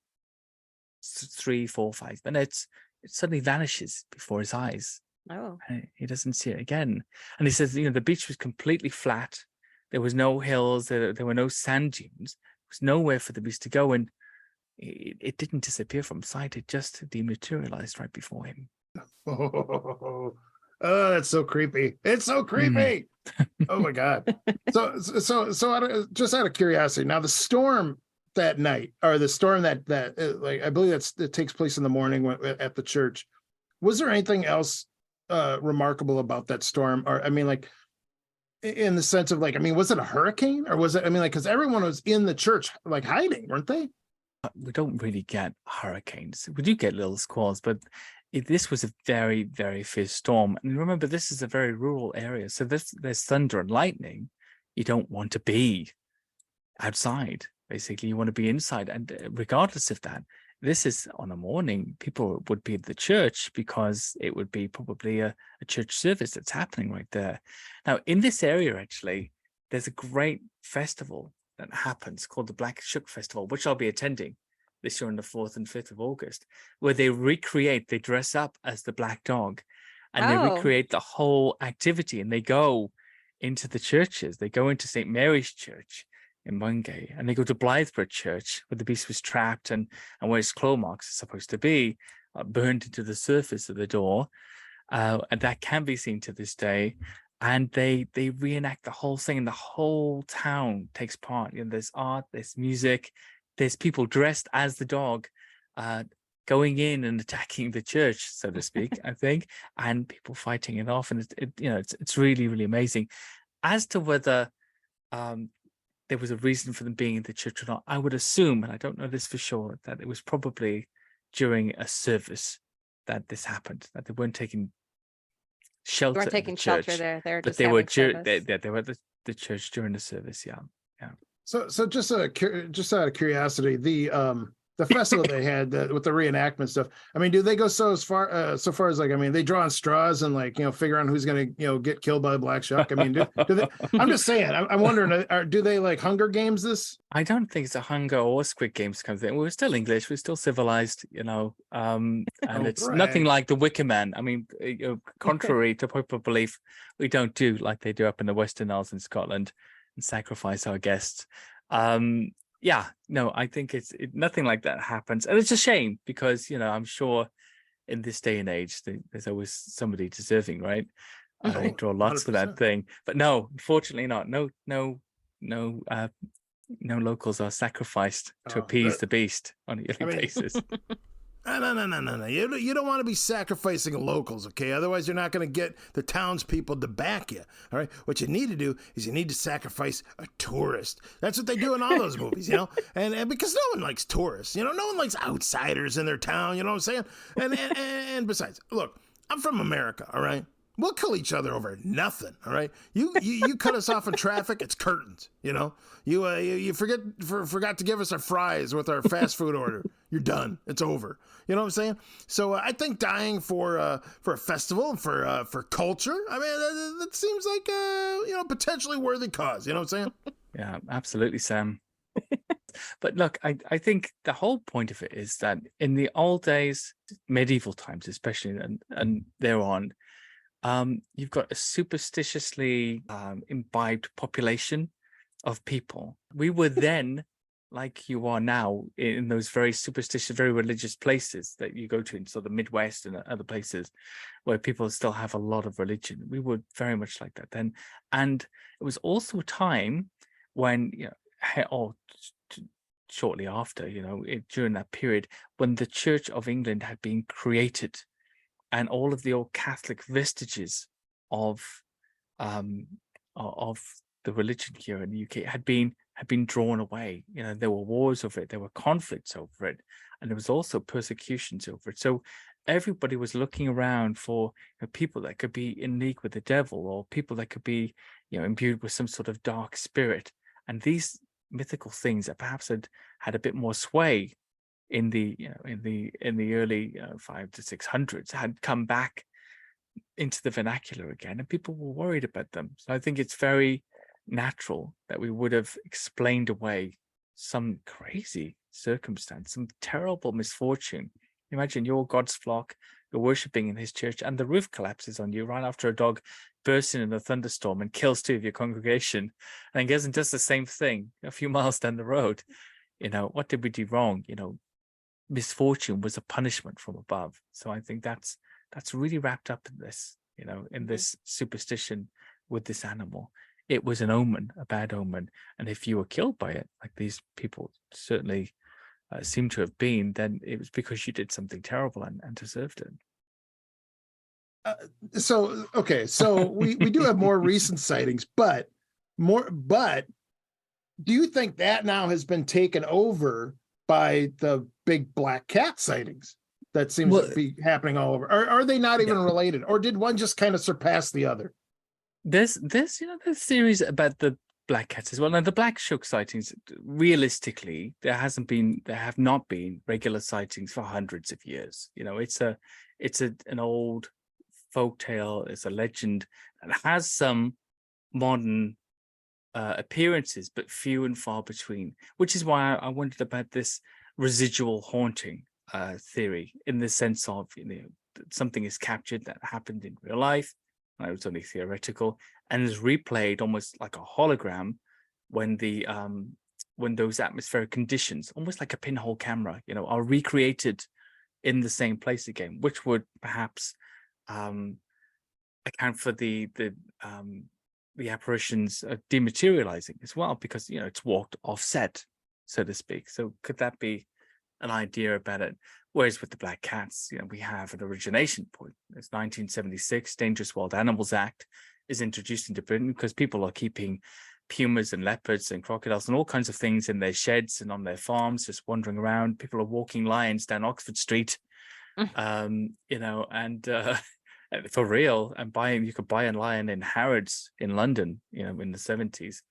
3, 4, 5 minutes, it suddenly vanishes before his eyes. Oh. And he doesn't see it again. And he says, the beach was completely flat. There was no hills. There were no sand dunes. There was nowhere for the beast to go. And it didn't disappear from sight. It just dematerialized right before him. Oh, that's so creepy. It's so creepy. Oh my God. So just out of curiosity, now the storm that night, or the storm that like, I believe that takes place in the morning at the church. Was there anything else remarkable about that storm? Or, I mean, like, in the sense of, like, I mean, was it a hurricane, or was it, I mean, like, because everyone was in the church, like, hiding, weren't they? We don't really get hurricanes. We do get little squalls, but this was a very, very fierce storm. And remember, this is a very rural area. So there's thunder and lightning. You don't want to be outside. Basically, you want to be inside. And regardless of that, this is on a morning, people would be at the church because it would be probably a church service that's happening right there. Now, in this area, actually, there's a great festival that happens called the Black Shuck Festival, which I'll be attending this year on the 4th and 5th of August, where they dress up as the black dog, and they recreate the whole activity, and they go into the churches. They go into St. Mary's Church in Bungay, and they go to Blythburough Church, where the beast was trapped and where its claw marks are supposed to be, burned into the surface of the door. And that can be seen to this day. And they reenact the whole thing, and the whole town takes part. There's art, there's music, there's people dressed as the dog, going in and attacking the church, so to speak, I think, and people fighting it off. And it's really, really amazing. As to whether there was a reason for them being in the church or not, I would assume, and I don't know this for sure, that it was probably during a service that this happened, that they weren't taking shelter. They weren't taking shelter there. They were just they were service. they were at the church during the service. Yeah. So just out of curiosity, the festival they had with the reenactment stuff. I mean, do they go so far as, like, I mean, they draw on straws and, like, figure out who's going to get killed by a Black Shuck? I mean, do they, I'm just saying. I'm wondering, do they, like, Hunger Games this? I don't think it's a Hunger or Squid Games kind of thing. We're still English. We're still civilized, and it's nothing like the Wicker Man. I mean, contrary to popular belief, we don't do like they do up in the Western Isles in Scotland and sacrifice our guests. I think it's nothing like that happens. And it's a shame because, I'm sure in this day and age, there's always somebody deserving, right? They draw lots 100%. For that thing. But no, unfortunately not. No locals are sacrificed to appease the beast on a yearly basis. No. You don't want to be sacrificing locals, okay? Otherwise, you're not going to get the townspeople to back you, all right? What you need to do is you need to sacrifice a tourist. That's what they do in all those movies, And because no one likes tourists, no one likes outsiders in their town, you know what I'm saying? And besides, look, I'm from America, all right? We'll kill each other over nothing, all right? You cut us off in traffic, it's curtains, You forgot to give us our fries with our fast food order. You're done. It's over. You know what I'm saying? So I think dying for a festival, for culture, I mean, that seems like a potentially worthy cause. You know what I'm saying? Yeah, absolutely, Sam. But look, I think the whole point of it is that in the old days, medieval times especially, and thereon, you've got a superstitiously imbibed population of people. We were then, like you are now, in those very superstitious, very religious places that you go to in sort of the Midwest and other places where people still have a lot of religion. We were very much like that then. And it was also a time when, shortly after, during that period, when the Church of England had been created, and all of the old Catholic vestiges of the religion here in the UK had been drawn away. There were wars over it, there were conflicts over it, and there was also persecutions over it. So everybody was looking around for people that could be in league with the devil, or people that could be imbued with some sort of dark spirit. And these mythical things that perhaps had a bit more sway in the early 500s to 600s had come back into the vernacular again, and people were worried about them. So I think it's very natural that we would have explained away some crazy circumstance, some terrible misfortune. Imagine you're God's flock, you're worshiping in his church, and the roof collapses on you right after a dog bursts in a thunderstorm and kills 2 of your congregation, and goes and does the same thing a few miles down the road. What did we do wrong? Misfortune was a punishment from above. So I think that's really wrapped up in this, in this superstition with this animal. It was an omen, a bad omen. And if you were killed by it, like these people certainly seem to have been, then it was because you did something terrible and deserved it. So we do have more recent sightings, but do you think that now has been taken over by the big black cat sightings that seems to be happening all over? Or are they not even related? Or did one just kind of surpass the other? There's theories about the black cats as well. Now, the Black Shuck sightings, realistically, there have not been regular sightings for hundreds of years. It's an old folk tale, it's a legend, and has some modern appearances, but few and far between, which is why I wondered about this residual haunting theory, in the sense of something is captured that happened in real life, and it was only theoretical, and is replayed almost like a hologram when those atmospheric conditions, almost like a pinhole camera, are recreated in the same place again, which would perhaps account for the apparitions dematerializing as well, because it's walked offset, so to speak. So could that be an idea about it? Whereas with the black cats, we have an origination point. It's 1976, Dangerous Wild Animals Act is introduced into Britain because people are keeping pumas and leopards and crocodiles and all kinds of things in their sheds and on their farms, just wandering around. People are walking lions down Oxford Street, and for real, and you could buy a lion in Harrods in London, in the 70s,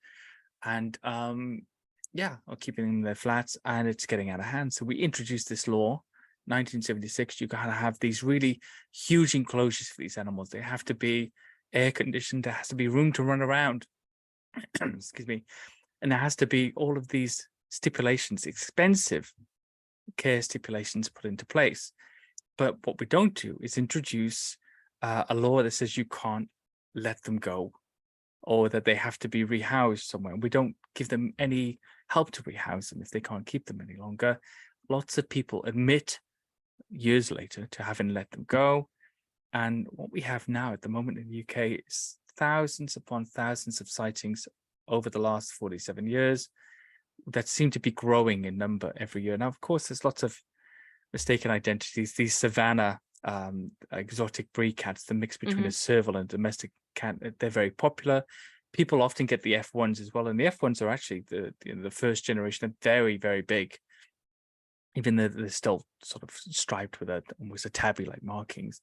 and or keeping them in their flats, and it's getting out of hand. So we introduced this law, 1976. You gotta have these really huge enclosures for these animals. They have to be air conditioned. There has to be room to run around. Excuse me, and there has to be all of these stipulations, expensive care stipulations put into place. But what we don't do is introduce a law that says you can't let them go, or that they have to be rehoused somewhere. We don't give them any help to rehouse them if they can't keep them any longer. Lots of people admit years later to having let them go. And what we have now at the moment in the UK is thousands upon thousands of sightings over the last 47 years that seem to be growing in number every year. Now, of course, there's lots of mistaken identities. These savannah exotic breed cats, the mix between a serval and a domestic cat, they're very popular. People often get the F1s as well, and the F1s are actually the first generation. They're very, very big, even though they're still sort of striped with almost a tabby-like markings.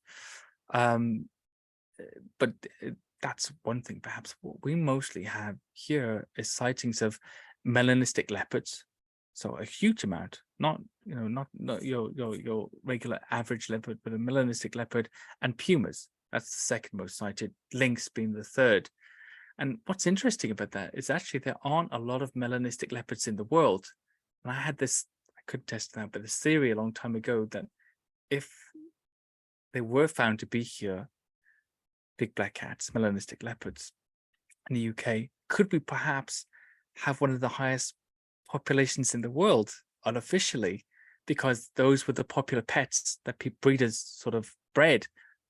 But that's one thing. Perhaps what we mostly have here is sightings of melanistic leopards. So a huge amount, not your regular average leopard, but a melanistic leopard, and pumas. That's the second most cited, lynx being the third. And what's interesting about that is actually there aren't a lot of melanistic leopards in the world. And I could test that, but this theory a long time ago that if they were found to be here, big black cats, melanistic leopards in the UK, could we perhaps have one of the highest populations in the world unofficially, because those were the popular pets that breeders sort of bred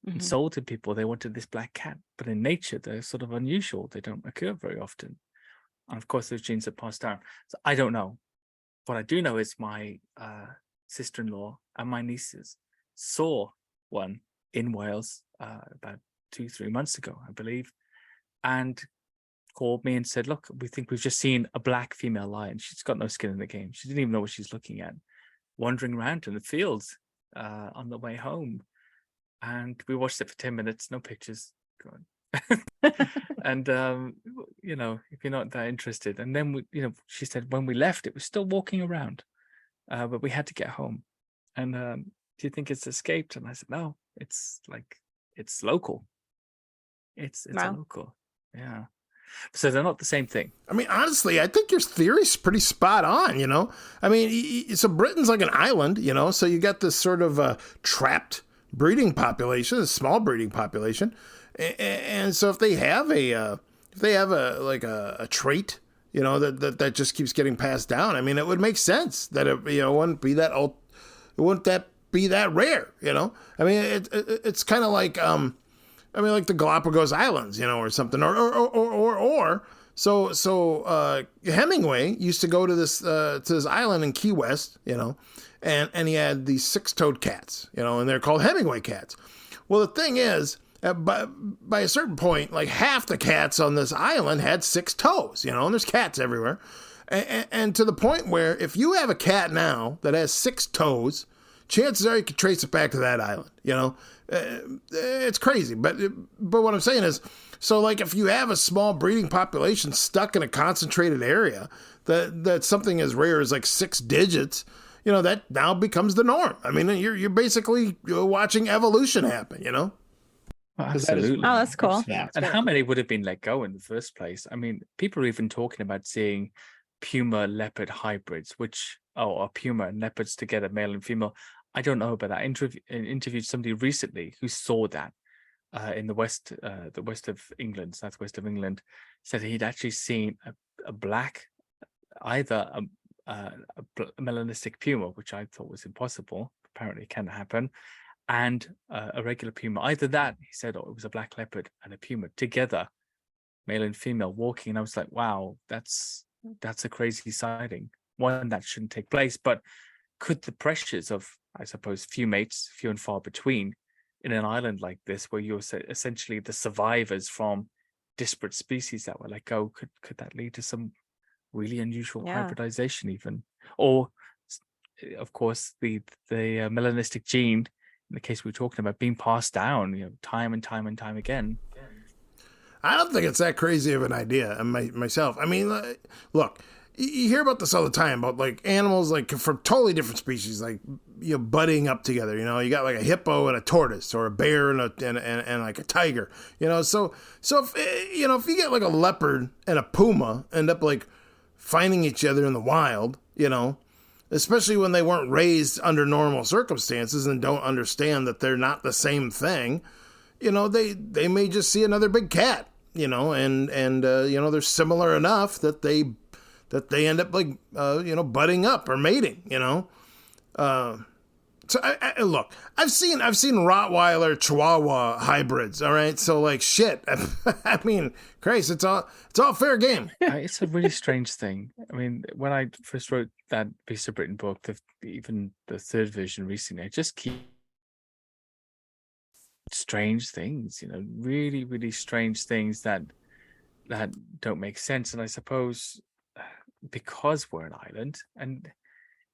and sold to people. They wanted this black cat, but in nature they're sort of unusual. They don't occur very often, and of course those genes are passed down. So I don't know. What I do know is my sister-in-law and my nieces saw one in Wales about 2-3 months ago, I believe, and called me and said, look, we think we've just seen a black female lion. She's got no skin in the game. She didn't even know what she's looking at, wandering around in the fields on the way home. And we watched it for 10 minutes, no pictures. And, if you're not that interested. And then, she said when we left, it was still walking around, but we had to get home. And do you think it's escaped? And I said, no, it's like it's local. It's Wow. local. Yeah. So they're not the same thing. I mean, honestly, I think your theory's pretty spot on, I mean, so Britain's like an island, so you got this sort of trapped breeding population, a small breeding population. And so if they have a trait, that just keeps getting passed down, I mean, it would make sense that it wouldn't be that rare, I mean, it's kind of like, like the Galapagos Islands, or something, or so Hemingway used to go to this island in Key West, and he had these 6-toed cats, and they're called Hemingway cats. Well, the thing is, by a certain point, like half the cats on this island had 6 toes, and there's cats everywhere, and to the point where if you have a cat now that has 6 toes, chances are you can trace it back to that island, It's crazy, but what I'm saying is, so like if you have a small breeding population stuck in a concentrated area, that something as rare as like 6 digits, that now becomes the norm. I mean, you're basically watching evolution happen, Absolutely. Oh, that's cool. Yeah. And how many would have been let go in the first place? I mean, people are even talking about seeing puma leopard hybrids, or puma and leopards together, male and female. I don't know about that. Interviewed somebody recently who saw that in the west of England, southwest of England, said he'd actually seen a black, either a melanistic puma, which I thought was impossible. Apparently it can happen, and a regular puma. Either that, he said, or it was a black leopard and a puma together, male and female, walking. And I was like, wow, that's a crazy sighting. One that shouldn't take place, but could the pressures of, I suppose, few mates, few and far between, in an island like this, where you're essentially the survivors from disparate species that were let go, could that lead to some really unusual hybridization even? Or, of course, the melanistic gene, in the case we were talking about, being passed down, time and time and time again. I don't think it's that crazy of an idea myself. I mean, look, you hear about this all the time, about like animals like from totally different species, like budding up together. You got like a hippo and a tortoise, or a bear and like a tiger. So if if you get like a leopard and a puma end up like finding each other in the wild, especially when they weren't raised under normal circumstances and don't understand that they're not the same thing, they may just see another big cat, and they're similar enough that they end up like, budding up or mating, So I look, I've seen Rottweiler Chihuahua hybrids. All right. So like shit, I mean, Christ, it's all fair game. It's a really strange thing. I mean, when I first wrote that Beast of Britain book, even the third version recently, I just keep strange things, really, really strange things that don't make sense. And I suppose because we're an island, and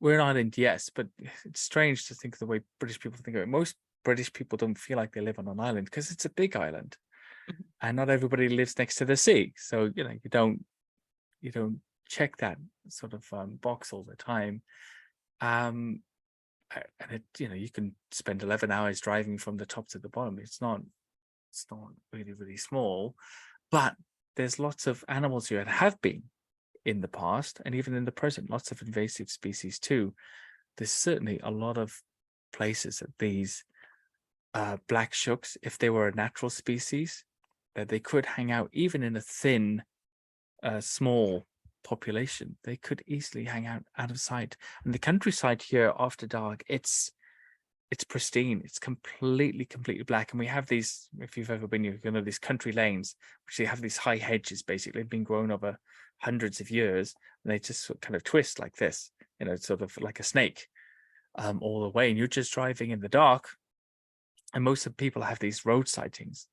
we're an island, yes, but it's strange to think of the way British people think of it. Most British people don't feel like they live on an island because it's a big island, and not everybody lives next to the sea. So you don't check that sort of box all the time. And it, you can spend 11 hours driving from the top to the bottom. It's not really, really small, but there's lots of animals here that have been in the past, and even in the present, lots of invasive species too. There's certainly a lot of places that these Black Shucks, if they were a natural species, that they could hang out even in a thin, small population. They could easily hang out of sight. And the countryside here after dark, it's pristine. It's completely black. And we have these, if you've ever been, these country lanes, which they have these high hedges, basically been grown over hundreds of years, and they just kind of twist like this, sort of like a snake, all the way. And you're just driving in the dark. And most of the people have these road sightings.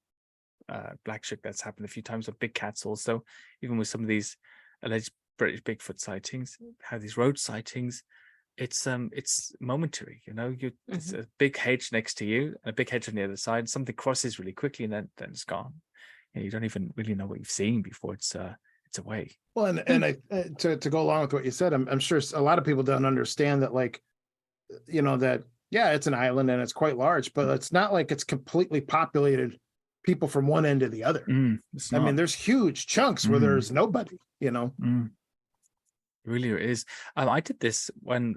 Black Shuck, that's happened a few times with big cats also, even with some of these alleged British Bigfoot sightings, have these road sightings. It's momentary, it's a big hedge next to you and a big hedge on the other side. Something crosses really quickly and then it's gone. You don't even really know what you've seen before it's away. Well, and I to go along with what you said, I'm sure a lot of people don't understand that, like, that Yeah, it's an island and it's quite large, but it's not like it's completely populated people from one end to the other. It's I mean, not. there's huge chunks where there's nobody, It really is. I did this when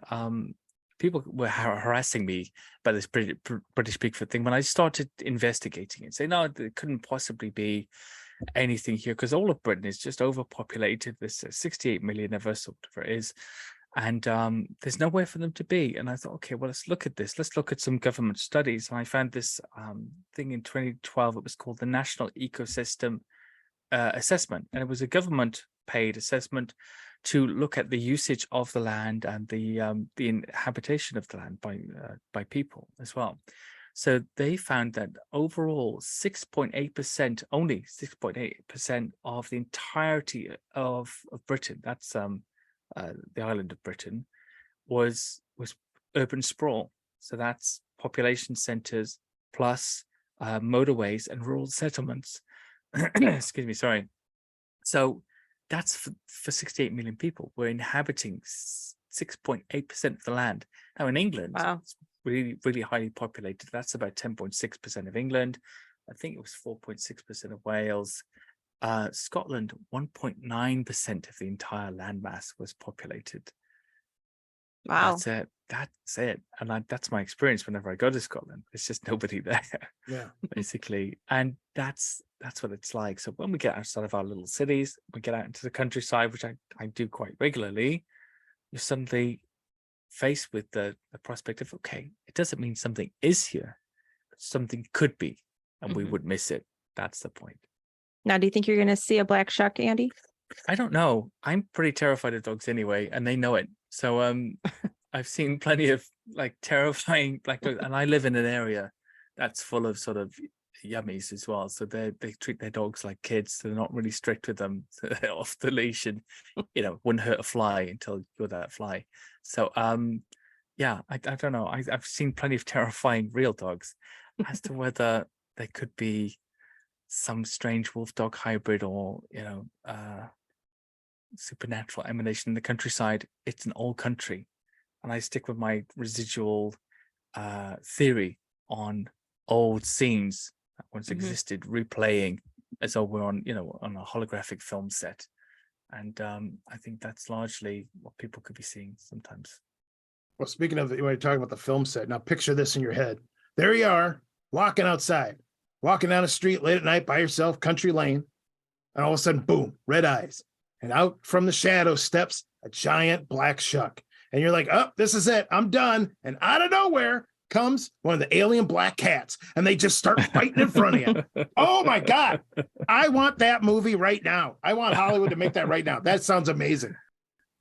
people were harassing me about this British Bigfoot thing. When I started investigating it, saying, no, there couldn't possibly be anything here because all of Britain is just overpopulated. There's 68 million of us, or whatever it is. And there's nowhere for them to be. And I thought, okay, well, let's look at this. Let's look at some government studies. And I found this thing in 2012. It was called the National Ecosystem Assessment. And it was a government-paid assessment to look at the usage of the land and the inhabitation of the land by people as well. So they found that overall 6.8%, only 6.8% of the entirety of Britain, that's the island of Britain, was urban sprawl. So that's population centres plus motorways and rural settlements. Excuse me, sorry. So that's for 68 million people. We're inhabiting 6.8% of the land. Now in England, Wow. it's really, really highly populated. That's about 10.6% of England. I think it was 4.6% of Wales. Scotland, 1.9% of the entire landmass was populated. Wow. That's it. And that's my experience whenever I go to Scotland. There's just nobody there, Yeah. basically. And that's what it's like. So when we get outside of our little cities, we get out into the countryside, which I do quite regularly, you're suddenly faced with the prospect of, okay, it doesn't mean something is here, but something could be, and we would miss it. That's the point. Now, do you think you're going to see a black shuck, Andy? I don't know. I'm pretty terrified of dogs anyway, and they know it. So I've seen plenty of like terrifying black dogs, and I live in an area that's full of sort of yummies as well. So they treat their dogs like kids. So they're not really strict with them. So they're off the leash, and wouldn't hurt a fly until you're that fly. So yeah, I don't know. I've seen plenty of terrifying real dogs. As to whether they could be some strange wolf dog hybrid or supernatural emanation in the countryside, it's an old country, and I stick with my residual theory on old scenes that once existed replaying as though we're on a holographic film set. And I think that's largely what people could be seeing sometimes. Well, speaking of, when you're talking about the film set, now picture this in your head. There you are, walking outside, walking down a street late at night by yourself, country lane, and all of a sudden, boom, red eyes. And out from the shadow steps a giant black shuck. And you're like, oh, this is it. I'm done. And out of nowhere comes one of the alien black cats, and they just start fighting in front of you. Oh, my God. I want that movie right now. I want Hollywood to make that right now. That sounds amazing.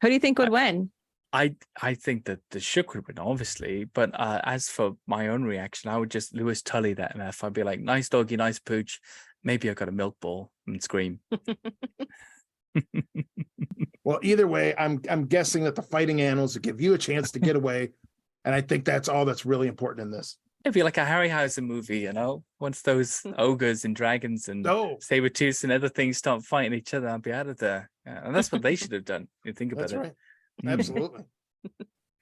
Who do you think would win? I think that the Shook would win, obviously, but as for my own reaction, I would just Lewis Tully that MF. I'd be like, nice doggy, nice pooch. Maybe I got a milk bowl and scream. Well, either way, I'm guessing that the fighting animals will give you a chance to get away, and I think that's all that's really important in this. It'd be like a Harryhausen movie, once those ogres and dragons and saber-tooths and other things start fighting each other, I'll be out of there. Yeah, and that's what they should have done. You think about that's it. Right. Absolutely.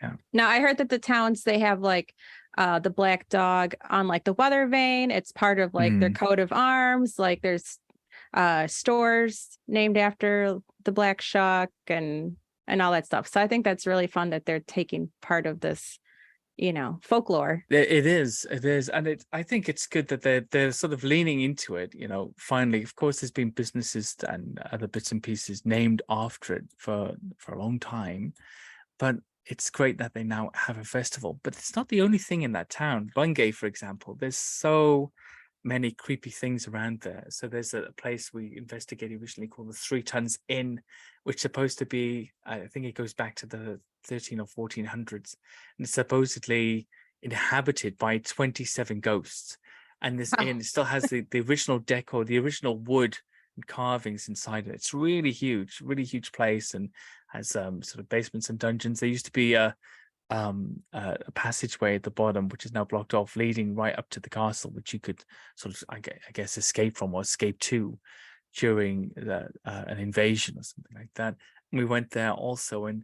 Yeah. Now, I heard that the towns, they have like the black dog on like the weather vane. It's part of like their coat of arms. Like there's stores named after the Black Shuck and all that stuff. So I think that's really fun that they're taking part of this, folklore. It is. And I think it's good that they're sort of leaning into it, finally. Of course, there's been businesses and other bits and pieces named after it for a long time, but it's great that they now have a festival. But it's not the only thing in that town. Bungay, for example, there's so many creepy things around there. So there's a place we investigated recently called the 3 Tons Inn, which is supposed to be, I think it goes back to the 13 or 1400s, and it's supposedly inhabited by 27 ghosts. And this inn still has the original decor, the original wood and carvings inside it. It's really huge place, and has sort of basements and dungeons. There used to be a passageway at the bottom, which is now blocked off, leading right up to the castle, which you could sort of, I guess, escape from or escape to during an invasion or something like that. And we went there also and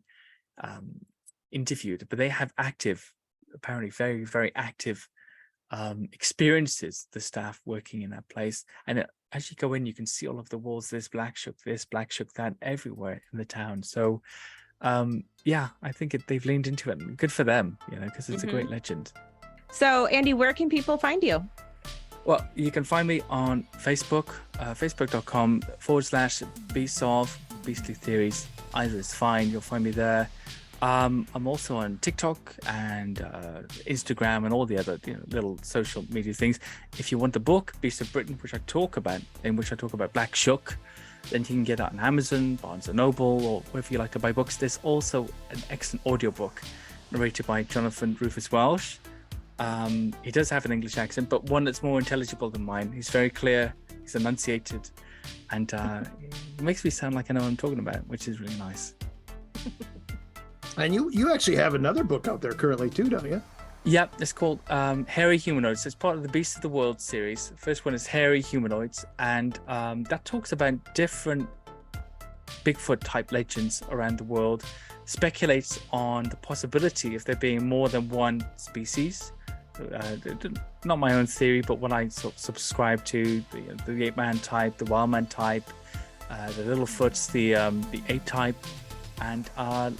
interviewed, but they have active apparently very, very active experiences, the staff working in that place. And as you go in, you can see all of the walls, this, Black Shuck, that, everywhere in the town. So yeah, I think they've leaned into it. Good for them, because it's a great legend. So Andy, where can people find you? Well, you can find me on Facebook, facebook.com/BSolve, Beastly Theories. Either is fine. You'll find me there. I'm also on TikTok and Instagram and all the other little social media things. If you want the book, Beast of Britain, which I talk about Black Shuck, then you can get that on Amazon, Barnes & Noble, or wherever you like to buy books. There's also an excellent audiobook narrated by Jonathan Rufus Welsh. He does have an English accent, but one that's more intelligible than mine. He's very clear, he's enunciated, and it makes me sound like I know what I'm talking about, which is really nice. And you actually have another book out there currently too, don't you? Yep, it's called Hairy Humanoids. It's part of the Beast of the World series. The first one is Hairy Humanoids, and that talks about different Bigfoot type legends around the world, speculates on the possibility of there being more than one species. Not my own theory, but what I sort of subscribe to, the ape man type, the wild man type, the Littlefoots, the ape type, and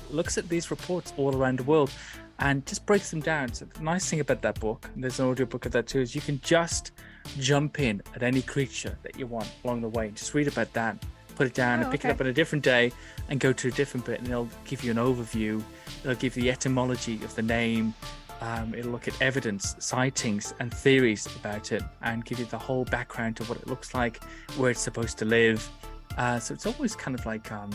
looks at these reports all around the world and just breaks them down. So the nice thing about that book, and there's an audio book of that too, is you can just jump in at any creature that you want along the way. Just read about that, put it down, and pick it up on a different day and go to a different bit, and it'll give you an overview. It'll give you the etymology of the name. It'll look at evidence, sightings, and theories about it, and give you the whole background to what it looks like, where it's supposed to live. So it's always kind of like, I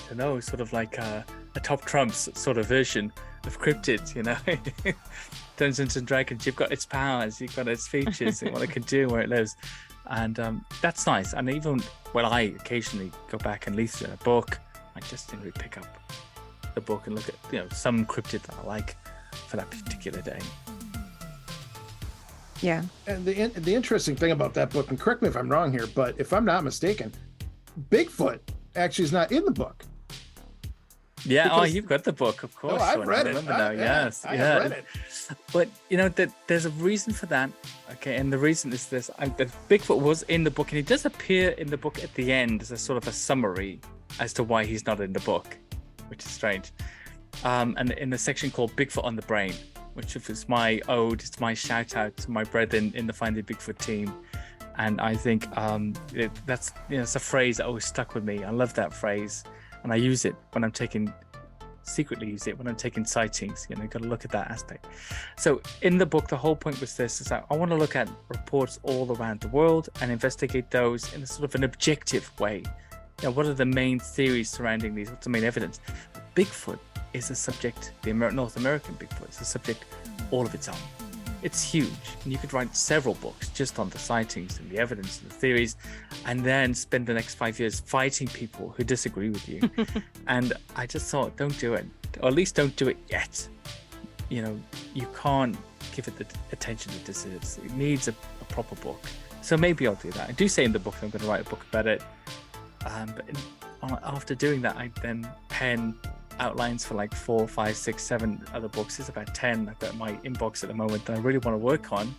don't know, sort of like a Top Trumps sort of version of cryptids, Dungeons and Dragons. You've got its powers, you've got its features, and what it can do, where it lives. And that's nice. And even when I occasionally go back and leaf through a book, I just simply pick up the book and look at, some cryptid that I like for that particular day. Yeah. And the interesting thing about that book, and correct me if I'm wrong here, but if I'm not mistaken, Bigfoot actually is not in the book. Yeah, because, you've got the book, of course. Oh, I've read it. Yes, I have read it. But there's a reason for that. Okay, and the reason is this: that Bigfoot was in the book, and he does appear in the book at the end as a sort of a summary as to why he's not in the book, which is strange. And in the section called Bigfoot on the Brain, which is my ode, it's my shout out to my brethren in the Finding Bigfoot team. And I think that's it's a phrase that always stuck with me. I love that phrase, and I use it when I'm taking sightings. Got to look at that aspect. So in the book, the whole point was this: is that I want to look at reports all around the world and investigate those in a sort of an objective way. What are the main theories surrounding these? What's the main evidence? Bigfoot is a subject, the North American Bigfoot is a subject all of its own. It's huge, and you could write several books just on the sightings and the evidence and the theories, and then spend the next 5 years fighting people who disagree with you. And I just thought, don't do it, or at least don't do it yet. You can't give it the attention it deserves. It needs a proper book. So maybe I'll do that. I do say in the book I'm going to write a book about it. But after doing that, I then pen outlines for like 4, 5, 6, 7 other books. There's about 10 I've got in my inbox at the moment that I really want to work on.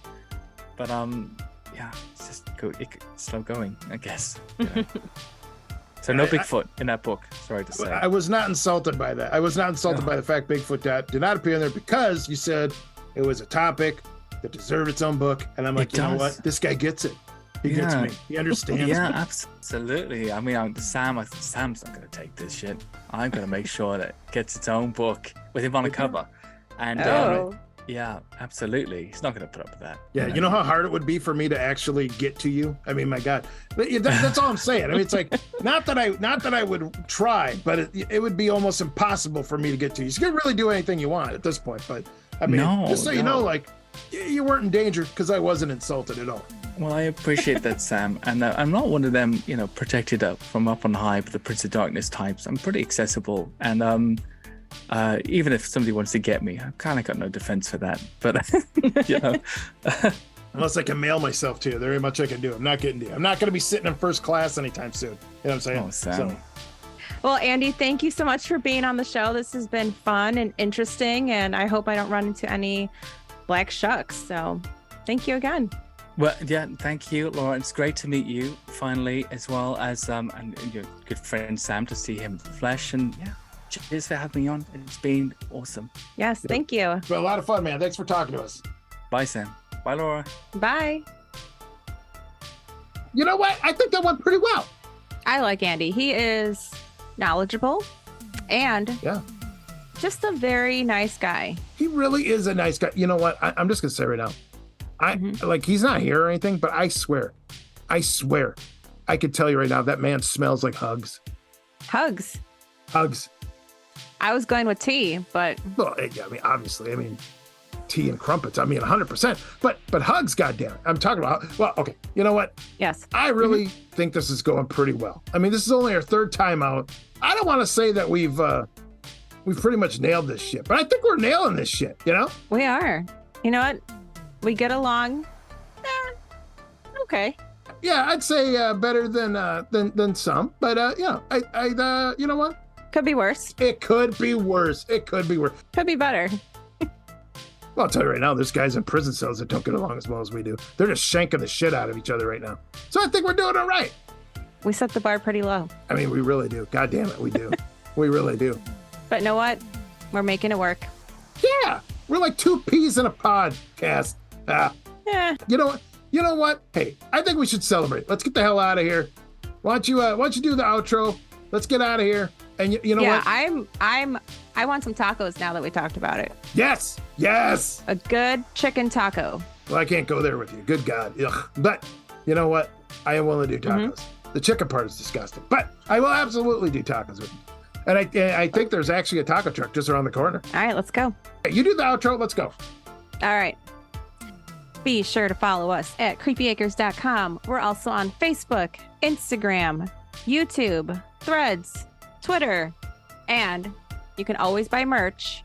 But it's just slow going, I guess. So no Bigfoot in that book. Sorry to say. I was not insulted by that. I was not insulted by the fact Bigfoot did not appear in there, because you said it was a topic that deserved its own book. And I'm like, you know what? This guy gets it. He gets me. He understands me. Absolutely. I mean, Sam's not going to take this shit. I'm going to make sure that it gets its own book with him on a cover. And yeah, absolutely. He's not going to put up with that. Yeah, you know how hard it would be for me to actually get to you? I mean, my God. That's all I'm saying. I mean, it's like, not that I would try, but it would be almost impossible for me to get to you. You can really do anything you want at this point. But I mean, just so you know, like, you weren't in danger because I wasn't insulted at all. Well, I appreciate that, Sam. And I'm not one of them, protected up from up on high, but the Prince of Darkness types. I'm pretty accessible. And even if somebody wants to get me, I've kind of got no defense for that. But, Unless I can mail myself to you, there ain't much I can do. I'm not getting to you. I'm not going to be sitting in first class anytime soon. You know what I'm saying? Oh, Sam. Well, Andy, thank you so much for being on the show. This has been fun and interesting, and I hope I don't run into any Black Shucks. So thank you again. Well, yeah, thank you, Laura. It's great to meet you finally, as well as and your good friend Sam, to see him in the flesh. And yeah, cheers for having me on. It's been awesome. Yes, thank you. It's been a lot of fun, man. Thanks for talking to us. Bye, Sam. Bye, Laura. Bye. You know what? I think that went pretty well. I like Andy. He is knowledgeable and just a very nice guy. He really is a nice guy. You know what? I'm just gonna say right now, like, he's not here or anything, but I swear, I could tell you right now that man smells like hugs. Hugs. I was going with tea, but well, yeah, I mean, obviously, tea and crumpets. 100%. But hugs, goddamn it. I'm talking about. Well, okay. You know what? Yes. I really think this is going pretty well. This is only our third time out. I don't want to say that we've pretty much nailed this shit, but I think we're nailing this shit. You know? We are. You know what? We get along. Okay. Yeah, I'd say better than some. But I you know what? Could be worse. It could be worse. Could be better. Well, I'll tell you right now, there's guys in prison cells that don't get along as well as we do. They're just shanking the shit out of each other right now. So I think we're doing all right. We set the bar pretty low. We really do. God damn it, we do. We really do. But you know what? We're making it work. Yeah, we're like two peas in a podcast. Yeah. You know what? Hey, I think we should celebrate. Let's get the hell out of here. Why don't you do the outro? Let's get out of here. And you know what? I want some tacos now that we talked about it. Yes. A good chicken taco. Well, I can't go there with you. Good God. Ugh. But you know what? I am willing to do tacos. The chicken part is disgusting, but I will absolutely do tacos with you. And I think there's actually a taco truck just around the corner. All right, let's go. Hey, you do the outro. Let's go. All right. Be sure to follow us at creepyacres.com. We're also on Facebook, Instagram, YouTube, Threads, Twitter, and you can always buy merch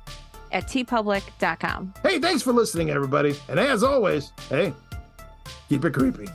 at tpublic.com. Hey, thanks for listening, everybody. And as always, hey, keep it creepy.